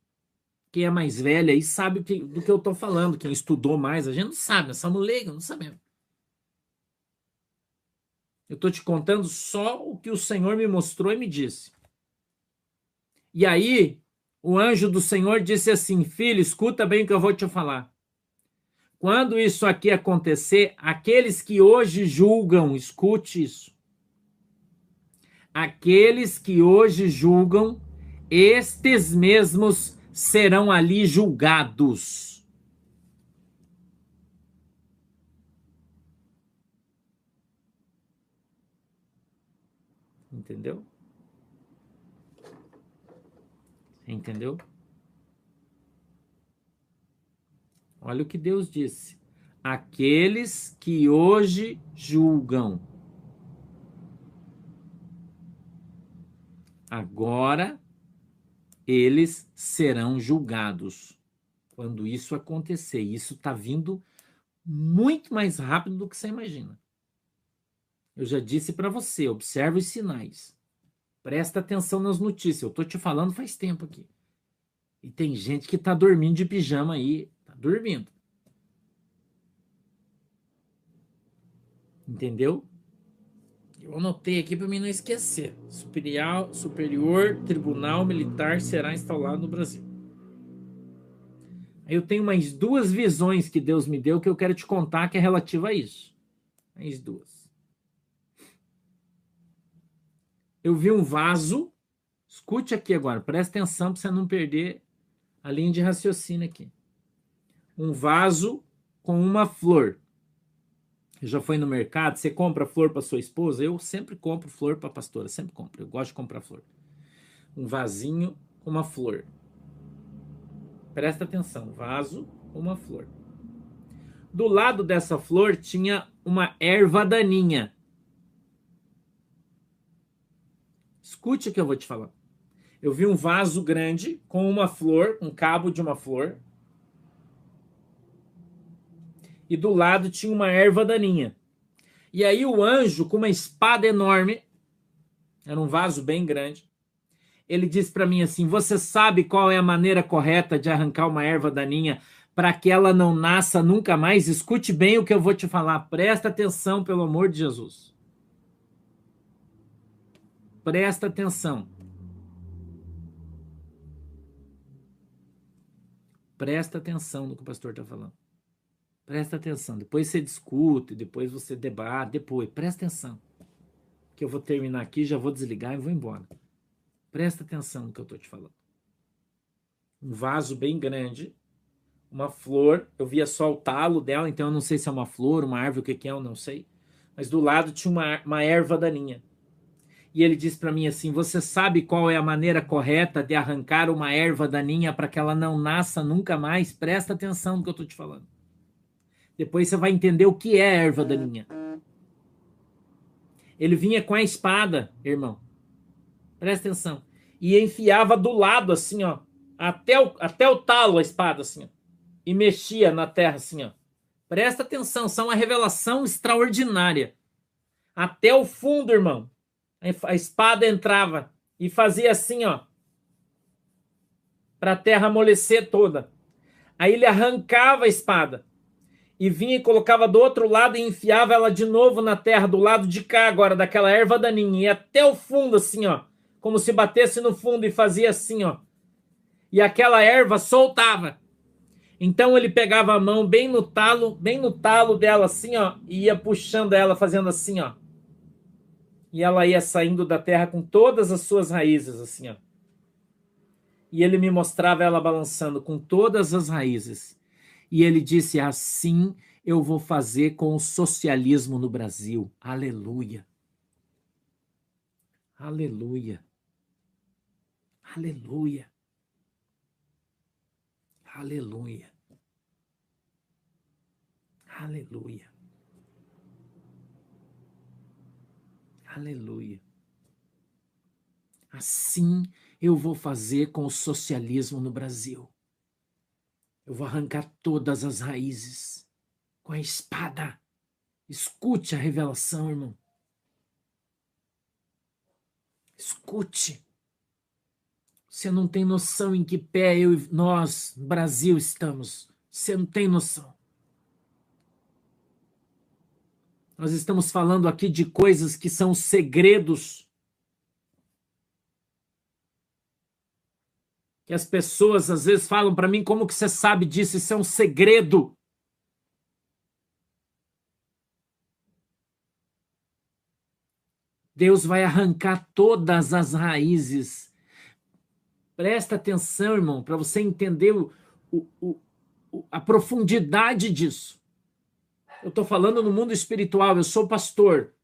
Quem é mais velho aí sabe do que eu tô falando, quem estudou mais, a gente não sabe, nós somos leigos, não sabemos. Eu tô te contando só o que o Senhor me mostrou e me disse. E aí, o anjo do Senhor disse assim, filho, escuta bem o que eu vou te falar. Quando isso aqui acontecer, aqueles que hoje julgam, escute isso. Aqueles que hoje julgam, estes mesmos serão ali julgados. Entendeu? Entendeu? Olha o que Deus disse. Aqueles que hoje julgam. Agora eles serão julgados. Quando isso acontecer. Isso está vindo muito mais rápido do que você imagina. Eu já disse para você, observe os sinais. Presta atenção nas notícias. Eu estou te falando faz tempo aqui. E tem gente que está dormindo de pijama aí. Está dormindo. Entendeu? Eu anotei aqui para mim não esquecer. Superior Tribunal Militar será instalado no Brasil. Aí eu tenho mais 2 visões que Deus me deu que eu quero te contar que é relativa a isso. Mais 2. Eu vi um vaso. Escute aqui agora. Presta atenção para você não perder a linha de raciocínio aqui. Um vaso com uma flor. Você já foi no mercado? Você compra flor para sua esposa? Eu sempre compro flor para a pastora. Sempre compro. Eu gosto de comprar flor. Um vasinho com uma flor. Presta atenção. Vaso com uma flor. Do lado dessa flor tinha uma erva daninha. Escute o que eu vou te falar. Eu vi um vaso grande com uma flor, um cabo de uma flor. E do lado tinha uma erva daninha. E aí o anjo, com uma espada enorme, era um vaso bem grande, ele disse para mim assim, você sabe qual é a maneira correta de arrancar uma erva daninha para que ela não nasça nunca mais? Escute bem o que eu vou te falar. Presta atenção, pelo amor de Jesus. Presta atenção. Presta atenção no que o pastor está falando. Presta atenção. Depois você discute, depois você debate, depois. Presta atenção. Que eu vou terminar aqui, já vou desligar e vou embora. Presta atenção no que eu estou te falando. Um vaso bem grande, uma flor. Eu via só o talo dela, então eu não sei se é uma flor, uma árvore, o que é, eu não sei. Mas do lado tinha uma erva daninha. E ele disse para mim assim, você sabe qual é a maneira correta de arrancar uma erva daninha para que ela não nasça nunca mais? Presta atenção no que eu estou te falando. Depois você vai entender o que é erva daninha. Ele vinha com a espada, irmão. Presta atenção. E enfiava do lado, assim, ó. Até o talo a espada, assim, ó. E mexia na terra, assim, ó. Presta atenção, isso é uma revelação extraordinária. Até o fundo, irmão. A espada entrava e fazia assim, ó. Para a terra amolecer toda. Aí ele arrancava a espada. E vinha e colocava do outro lado e enfiava ela de novo na terra, do lado de cá agora, daquela erva daninha. E até o fundo, assim, ó. Como se batesse no fundo e fazia assim, ó. E aquela erva soltava. Então ele pegava a mão bem no talo dela, assim, ó. E ia puxando ela, fazendo assim, ó. E ela ia saindo da terra com todas as suas raízes, assim, ó. E ele me mostrava ela balançando com todas as raízes. E ele disse, assim eu vou fazer com o socialismo no Brasil. Aleluia. Aleluia. Aleluia. Aleluia. Aleluia. Aleluia. Assim eu vou fazer com o socialismo no Brasil. Eu vou arrancar todas as raízes com a espada. Escute a revelação, irmão. Escute. Você não tem noção em que pé nós, Brasil, estamos. Você não tem noção. Nós estamos falando aqui de coisas que são segredos. Que as pessoas às vezes falam para mim, como que você sabe disso? Isso é um segredo. Deus vai arrancar todas as raízes. Presta atenção, irmão, para você entender a profundidade disso. Eu estou falando no mundo espiritual, eu sou pastor.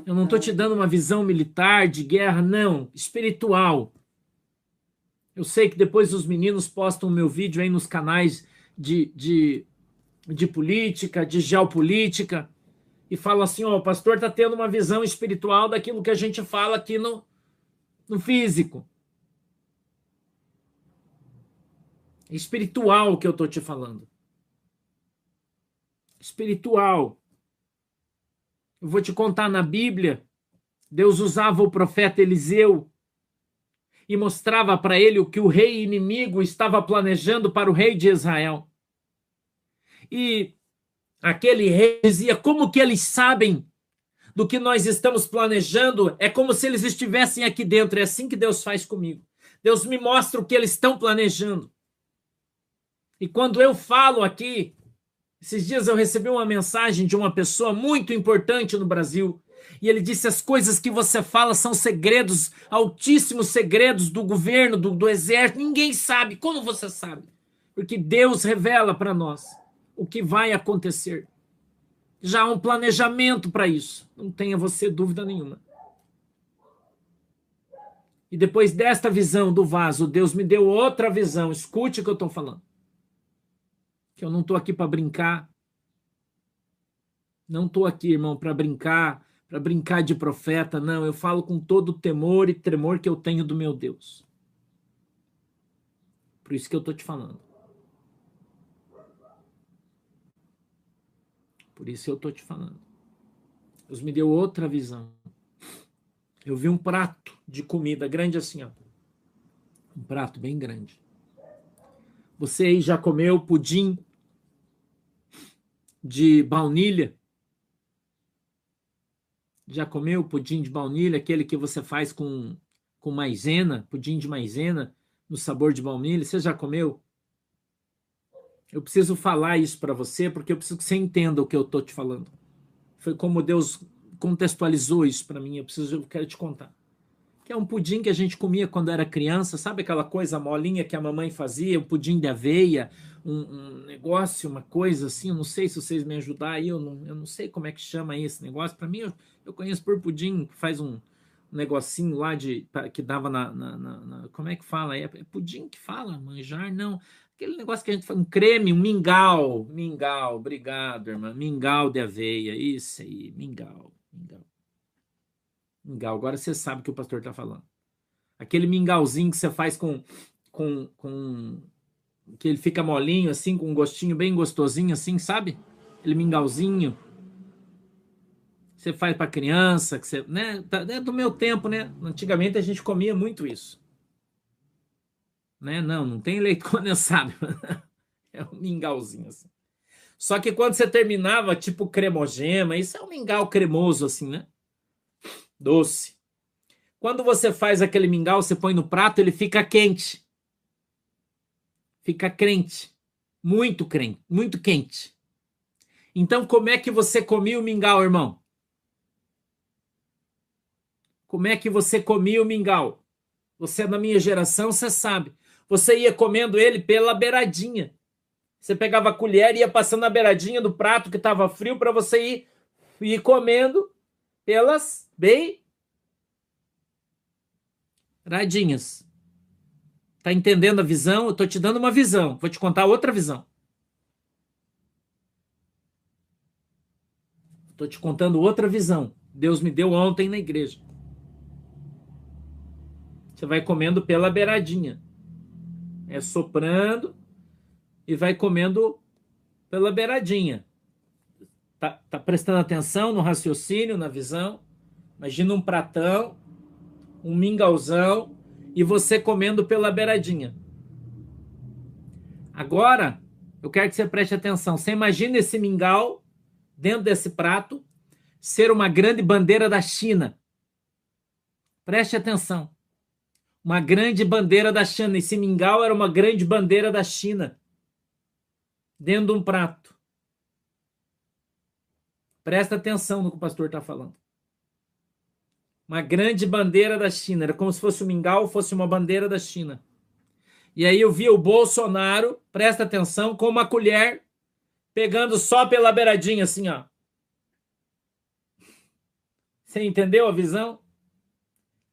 Eu não estou te dando uma visão militar, de guerra, não. Espiritual. Eu sei que depois os meninos postam o meu vídeo aí nos canais de política, de geopolítica, e falam assim, ó, o pastor está tendo uma visão espiritual daquilo que a gente fala aqui no físico. É espiritual que eu estou te falando. Espiritual. Eu vou te contar, na Bíblia, Deus usava o profeta Eliseu e mostrava para ele o que o rei inimigo estava planejando para o rei de Israel. E aquele rei dizia, como que eles sabem do que nós estamos planejando? É como se eles estivessem aqui dentro. É assim que Deus faz comigo. Deus me mostra o que eles estão planejando. E quando eu falo aqui, esses dias eu recebi uma mensagem de uma pessoa muito importante no Brasil, e ele disse, as coisas que você fala são segredos, altíssimos segredos do governo, do exército, ninguém sabe. Como você sabe? Porque Deus revela para nós o que vai acontecer. Já há um planejamento para isso, não tenha você dúvida nenhuma. E depois desta visão do vaso, Deus me deu outra visão, escute o que eu estou falando. Que eu não estou aqui para brincar. Não estou aqui, irmão, para brincar de profeta, não. Eu falo com todo o temor e tremor que eu tenho do meu Deus. Por isso que eu estou te falando. Por isso eu estou te falando. Deus me deu outra visão. Eu vi um prato de comida grande assim, ó. Um prato bem grande. Você aí já comeu pudim de baunilha? Já comeu pudim de baunilha? Aquele que você faz com maisena, pudim de maisena, no sabor de baunilha? Você já comeu? Eu preciso falar isso para você, porque eu preciso que você entenda o que eu estou te falando. Foi como Deus contextualizou isso para mim, eu quero te contar. Que é um pudim que a gente comia quando era criança, sabe aquela coisa molinha que a mamãe fazia, um pudim de aveia, um negócio, uma coisa assim, eu não sei se vocês me ajudarem aí, eu não sei como é que chama esse negócio, para mim eu conheço por pudim, que faz um negocinho lá que dava como é que fala? É pudim que fala? Manjar? Não. Aquele negócio que a gente fala, um creme, um mingau. Mingau, obrigado, irmã. Mingau de aveia, isso aí, mingau. Mingau, agora você sabe o que o pastor está falando. Aquele mingauzinho que você faz com que ele fica molinho, assim, com um gostinho bem gostosinho, assim, sabe? Aquele mingauzinho. Você faz para criança, que você, né? É do meu tempo, né? Antigamente a gente comia muito isso. Né? Não tem leite condensado. É um mingauzinho, assim. Só que quando você terminava, tipo cremogema, isso é um mingau cremoso, assim, né? Doce. Quando você faz aquele mingau, você põe no prato, ele fica quente. Fica crente. Muito quente. Então, como é que você comia o mingau, irmão? Como é que você comia o mingau? Você é da minha geração, você sabe. Você ia comendo ele pela beiradinha. Você pegava a colher e ia passando na beiradinha do prato que estava frio para você ir comendo pelas beiradinhas. Tá entendendo a visão? Eu tô te dando uma visão. Vou te contar outra visão. Tô te contando outra visão. Deus me deu ontem na igreja. Você vai comendo pela beiradinha. É soprando e vai comendo pela beiradinha. Tá prestando atenção no raciocínio, na visão? Imagina um pratão, um mingauzão e você comendo pela beiradinha. Agora, eu quero que você preste atenção. Você imagina esse mingau dentro desse prato ser uma grande bandeira da China. Preste atenção. Uma grande bandeira da China. Esse mingau era uma grande bandeira da China. Dentro de um prato. Presta atenção no que o pastor está falando. Uma grande bandeira da China. Era como se fosse o mingau, fosse uma bandeira da China. E aí eu vi o Bolsonaro, presta atenção, com uma colher, pegando só pela beiradinha, assim, ó. Você entendeu a visão?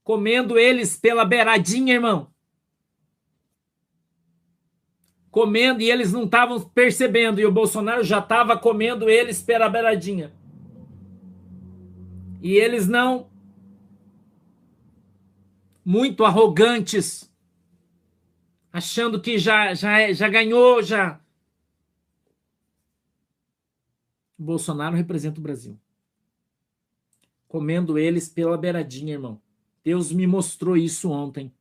Comendo eles pela beiradinha, irmão. Comendo, e eles não estavam percebendo, e o Bolsonaro já estava comendo eles pela beiradinha. E eles não, muito arrogantes, achando que já ganhou, já. O Bolsonaro representa o Brasil. Comendo eles pela beiradinha, irmão. Deus me mostrou isso ontem.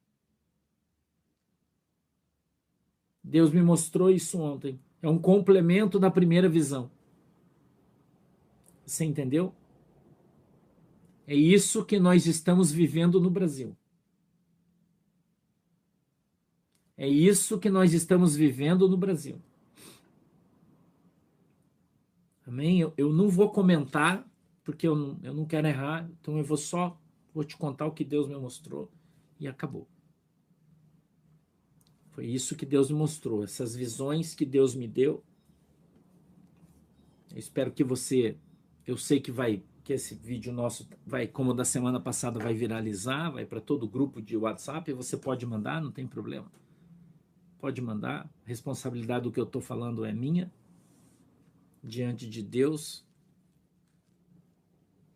Deus me mostrou isso ontem. É um complemento da primeira visão. Você entendeu? É isso que nós estamos vivendo no Brasil. É isso que nós estamos vivendo no Brasil. Amém? Eu não vou comentar, porque eu não quero errar, então eu vou te contar o que Deus me mostrou e acabou. Foi isso que Deus me mostrou, essas visões que Deus me deu. Eu espero que você, eu sei que esse vídeo nosso vai, como o da semana passada, vai viralizar, vai para todo o grupo de WhatsApp, você pode mandar, não tem problema. Pode mandar, a responsabilidade do que eu estou falando é minha, diante de Deus,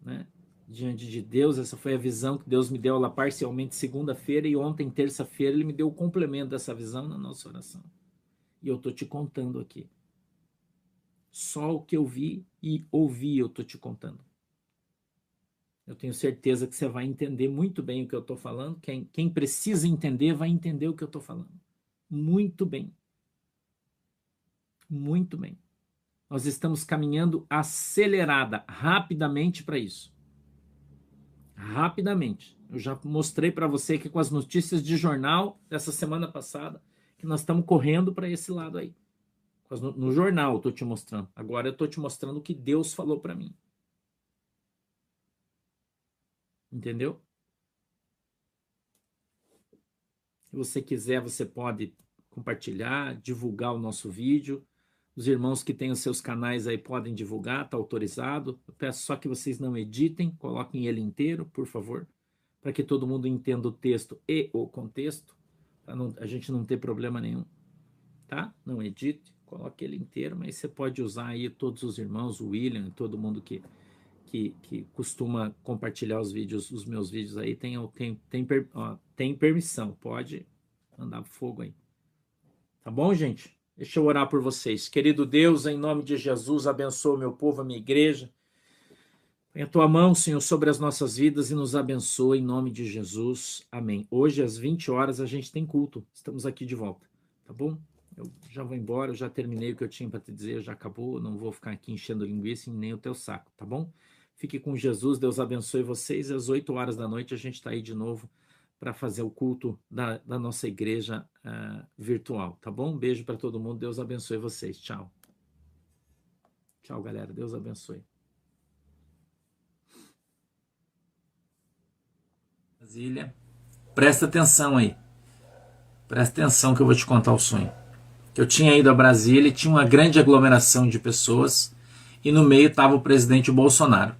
né? Diante de Deus, essa foi a visão que Deus me deu lá parcialmente segunda-feira, e ontem, terça-feira, Ele me deu o complemento dessa visão na nossa oração. E eu estou te contando aqui. Só o que eu vi e ouvi eu estou te contando. Eu tenho certeza que você vai entender muito bem o que eu estou falando. Quem precisa entender vai entender o que eu estou falando. Muito bem. Muito bem. Nós estamos caminhando acelerada, rapidamente para isso. Rapidamente. Eu já mostrei para você que com as notícias de jornal dessa semana passada, que nós estamos correndo para esse lado aí. No jornal eu estou te mostrando. Agora eu estou te mostrando o que Deus falou para mim. Entendeu? Se você quiser, você pode compartilhar, divulgar o nosso vídeo. Os irmãos que têm os seus canais aí podem divulgar, está autorizado. Eu peço só que vocês não editem, coloquem ele inteiro, por favor, para que todo mundo entenda o texto e o contexto, para a gente não ter problema nenhum. tá? Não edite, coloque ele inteiro, mas você pode usar aí todos os irmãos, o William, todo mundo que costuma compartilhar os vídeos, os meus vídeos aí, tem permissão, pode mandar fogo aí. Tá bom, gente? Deixa eu orar por vocês. Querido Deus, em nome de Jesus, abençoa o meu povo, a minha igreja. Põe a tua mão, Senhor, sobre as nossas vidas e nos abençoa em nome de Jesus. Amém. Hoje, às 20 horas, a gente tem culto. Estamos aqui de volta, tá bom? Eu já vou embora, eu já terminei o que eu tinha para te dizer, já acabou. Não vou ficar aqui enchendo linguiça e nem o teu saco, tá bom? Fique com Jesus, Deus abençoe vocês. Às 8 horas da noite, a gente está aí de novo para fazer o culto da nossa igreja virtual, tá bom? Um beijo para todo mundo, Deus abençoe vocês. Tchau. Tchau, galera. Deus abençoe. Brasília, presta atenção aí. Presta atenção que eu vou te contar o sonho. Eu tinha ido a Brasília e tinha uma grande aglomeração de pessoas e no meio estava o presidente Bolsonaro.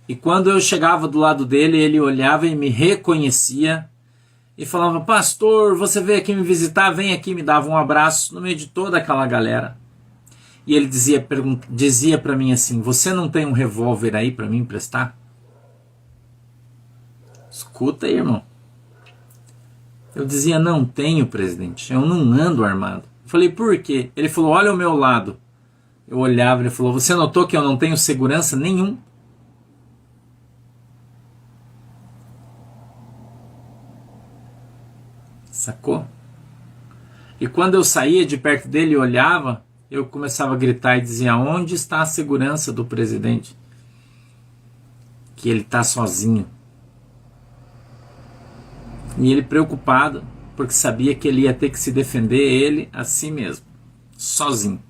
E quando eu chegava do lado dele, ele olhava e me reconhecia e falava: pastor, você veio aqui me visitar? Vem aqui, me dava um abraço no meio de toda aquela galera. E ele dizia para mim assim: você não tem um revólver aí para me emprestar? Escuta aí, irmão. Eu dizia: não tenho, presidente, eu não ando armado. Eu falei: por quê? Ele falou: olha o meu lado. Eu olhava, ele falou: você notou que eu não tenho segurança nenhum? Sacou? E quando eu saía de perto dele e olhava, eu começava a gritar e dizia: onde está a segurança do presidente? Que ele está sozinho. E ele preocupado, porque sabia que ele ia ter que se defender ele a si mesmo, sozinho.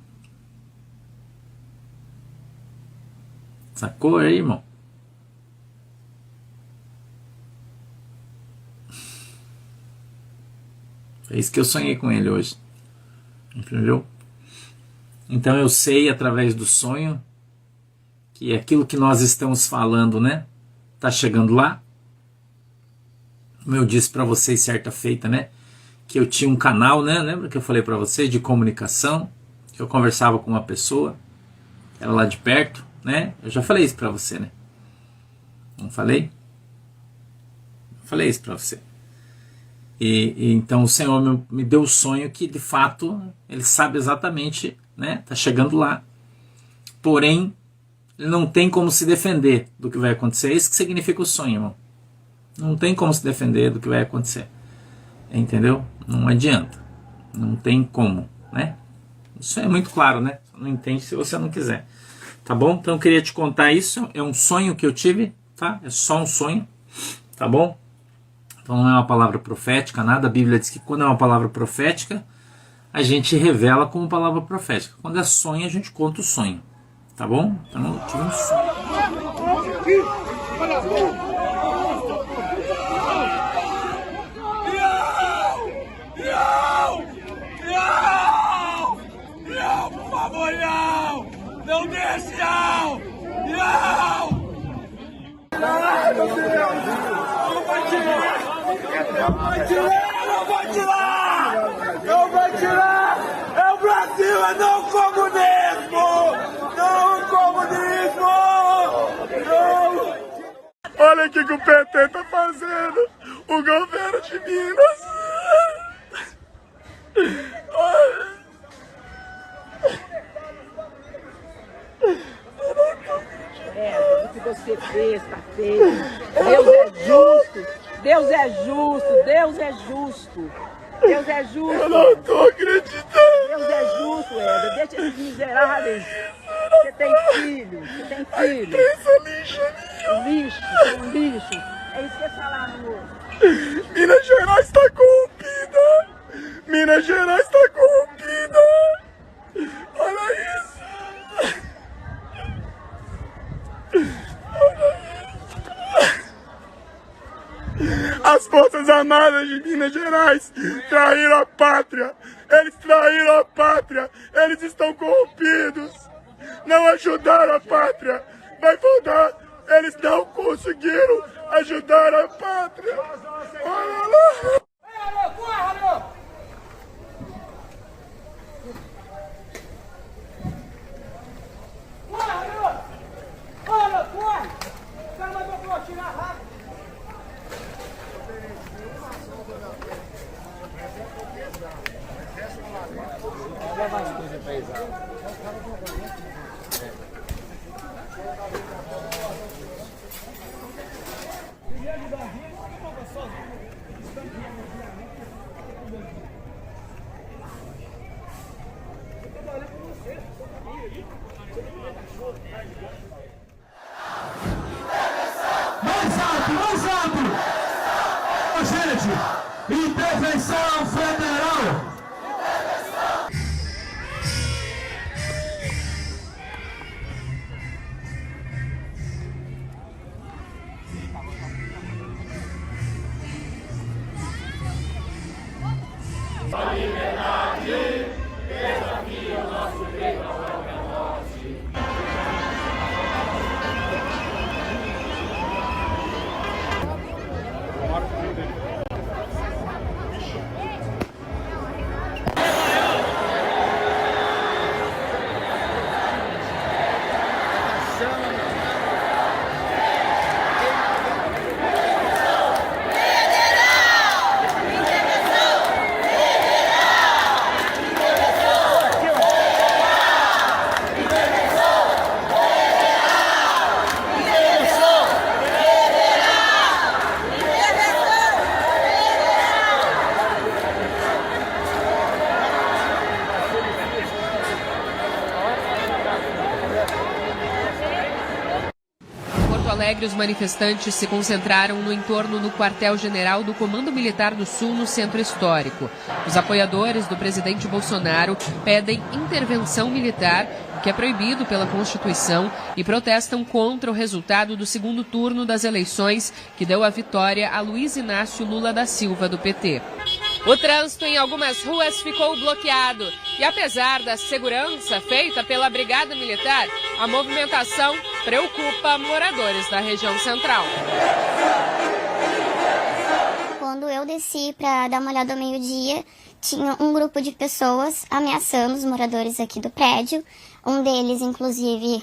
Sacou aí, irmão? É isso que eu sonhei com ele hoje. Entendeu? Então eu sei através do sonho que aquilo que nós estamos falando, né, tá chegando lá. Como eu disse para vocês certa feita, né, que eu tinha um canal, né, lembra que eu falei para vocês, de comunicação, que eu conversava com uma pessoa, ela lá de perto, né, eu já falei isso para você, né, não falei? Eu falei isso para você. E então o Senhor me deu o sonho que de fato ele sabe exatamente, né, tá chegando lá, porém ele não tem como se defender do que vai acontecer. É isso que significa o sonho, irmão. Não tem como se defender do que vai acontecer. Entendeu? Não adianta. Não tem como, né? Isso é muito claro, né? Não entende se você não quiser. Tá bom? Então eu queria te contar isso. É um sonho que eu tive, tá? É só um sonho, tá bom? Então não é uma palavra profética, nada. A Bíblia diz que quando é uma palavra profética, a gente revela como palavra profética. Quando é sonho, a gente conta o sonho. Tá bom? Então eu tive um sonho. Não desce, não! Não! Ai, meu Deus! Não vai tirar! Não vai tirar! Não vai tirar! Não vai tirar! É o Brasil, é não comunismo! Não comunismo! Não! Olha o que o PT tá fazendo! O governo de Minas! Olha! O que você fez, tá feio. Deus é justo. Deus é justo. Deus é justo. Deus é justo. Eu não tô acreditando. Deus é justo, Eda. Deixa esses miseráveis. Você tem filho. Você tem filho. Lixo, são lixo. É isso que é falar no outro. Minas Gerais está corrompida. Minas Gerais está corrompida. Olha isso. As Forças Armadas de Minas Gerais traíram a pátria. Eles traíram a pátria. Eles estão corrompidos. Não ajudaram a pátria. Vai voltar. Eles não conseguiram ajudar a pátria. Olha lá. Mais alto! Ô, gente, intervenção federal! A liberdade desafia o nosso direito à própria morte. Os manifestantes se concentraram no entorno do quartel-general do Comando Militar do Sul, no Centro Histórico. Os apoiadores do presidente Bolsonaro pedem intervenção militar, o que é proibido pela Constituição, e protestam contra o resultado do segundo turno das eleições, que deu a vitória a Luiz Inácio Lula da Silva, do PT. O trânsito em algumas ruas ficou bloqueado e, apesar da segurança feita pela Brigada Militar, a movimentação preocupa moradores da região central. Quando eu desci para dar uma olhada ao meio-dia, tinha um grupo de pessoas ameaçando os moradores aqui do prédio. Um deles, inclusive,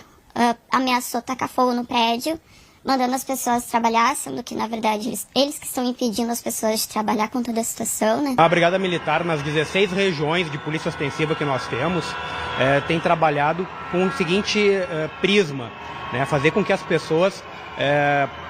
ameaçou tacar fogo no prédio, mandando as pessoas trabalhar, sendo que, na verdade, eles que estão impedindo as pessoas de trabalhar com toda a situação, né? A Brigada Militar, nas 16 regiões de polícia ostensiva que nós temos, tem trabalhado com o seguinte prisma, né? Fazer com que as pessoas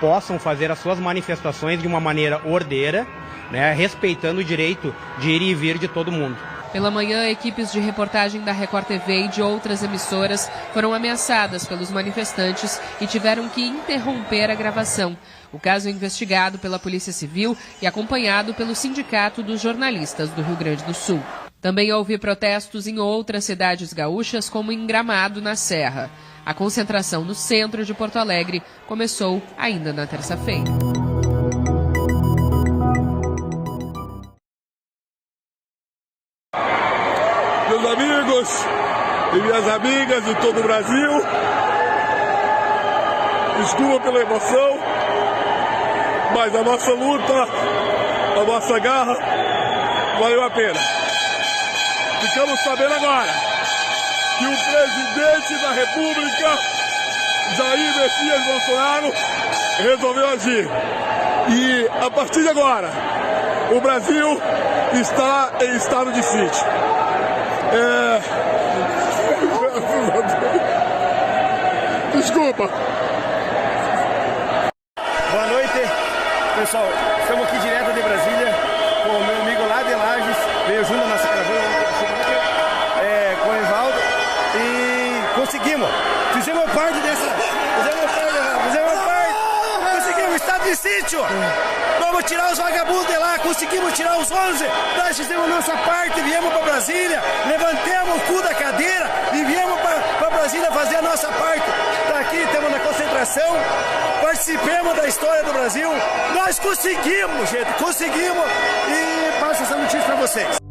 possam fazer as suas manifestações de uma maneira ordeira, né? Respeitando o direito de ir e vir de todo mundo. Pela manhã, equipes de reportagem da Record TV e de outras emissoras foram ameaçadas pelos manifestantes e tiveram que interromper a gravação. O caso é investigado pela Polícia Civil e acompanhado pelo Sindicato dos Jornalistas do Rio Grande do Sul. Também houve protestos em outras cidades gaúchas, como em Gramado, na Serra. A concentração no centro de Porto Alegre começou ainda na terça-feira. Meus amigos e minhas amigas de todo o Brasil, desculpa pela emoção, mas a nossa luta, a nossa garra, valeu a pena. Ficamos sabendo agora que o presidente da República, Jair Messias Bolsonaro, resolveu agir. E a partir de agora, o Brasil está em estado de sítio. Desculpa. Boa noite, pessoal. Estamos aqui direto de Brasília com o meu amigo lá de Lages, veio junto na nossa caravana com o Evaldo e conseguimos. Fizemos parte dessa. Conseguimos estado de sítio. Vamos tirar os vagabundos de lá, conseguimos tirar os 11. Nós fizemos nossa parte, viemos para Brasília, levantemos o cu da cadeira e viemos para Brasília fazer a nossa parte. Está aqui, estamos na concentração, participemos da história do Brasil. Nós conseguimos, gente, conseguimos e passo essa notícia para vocês.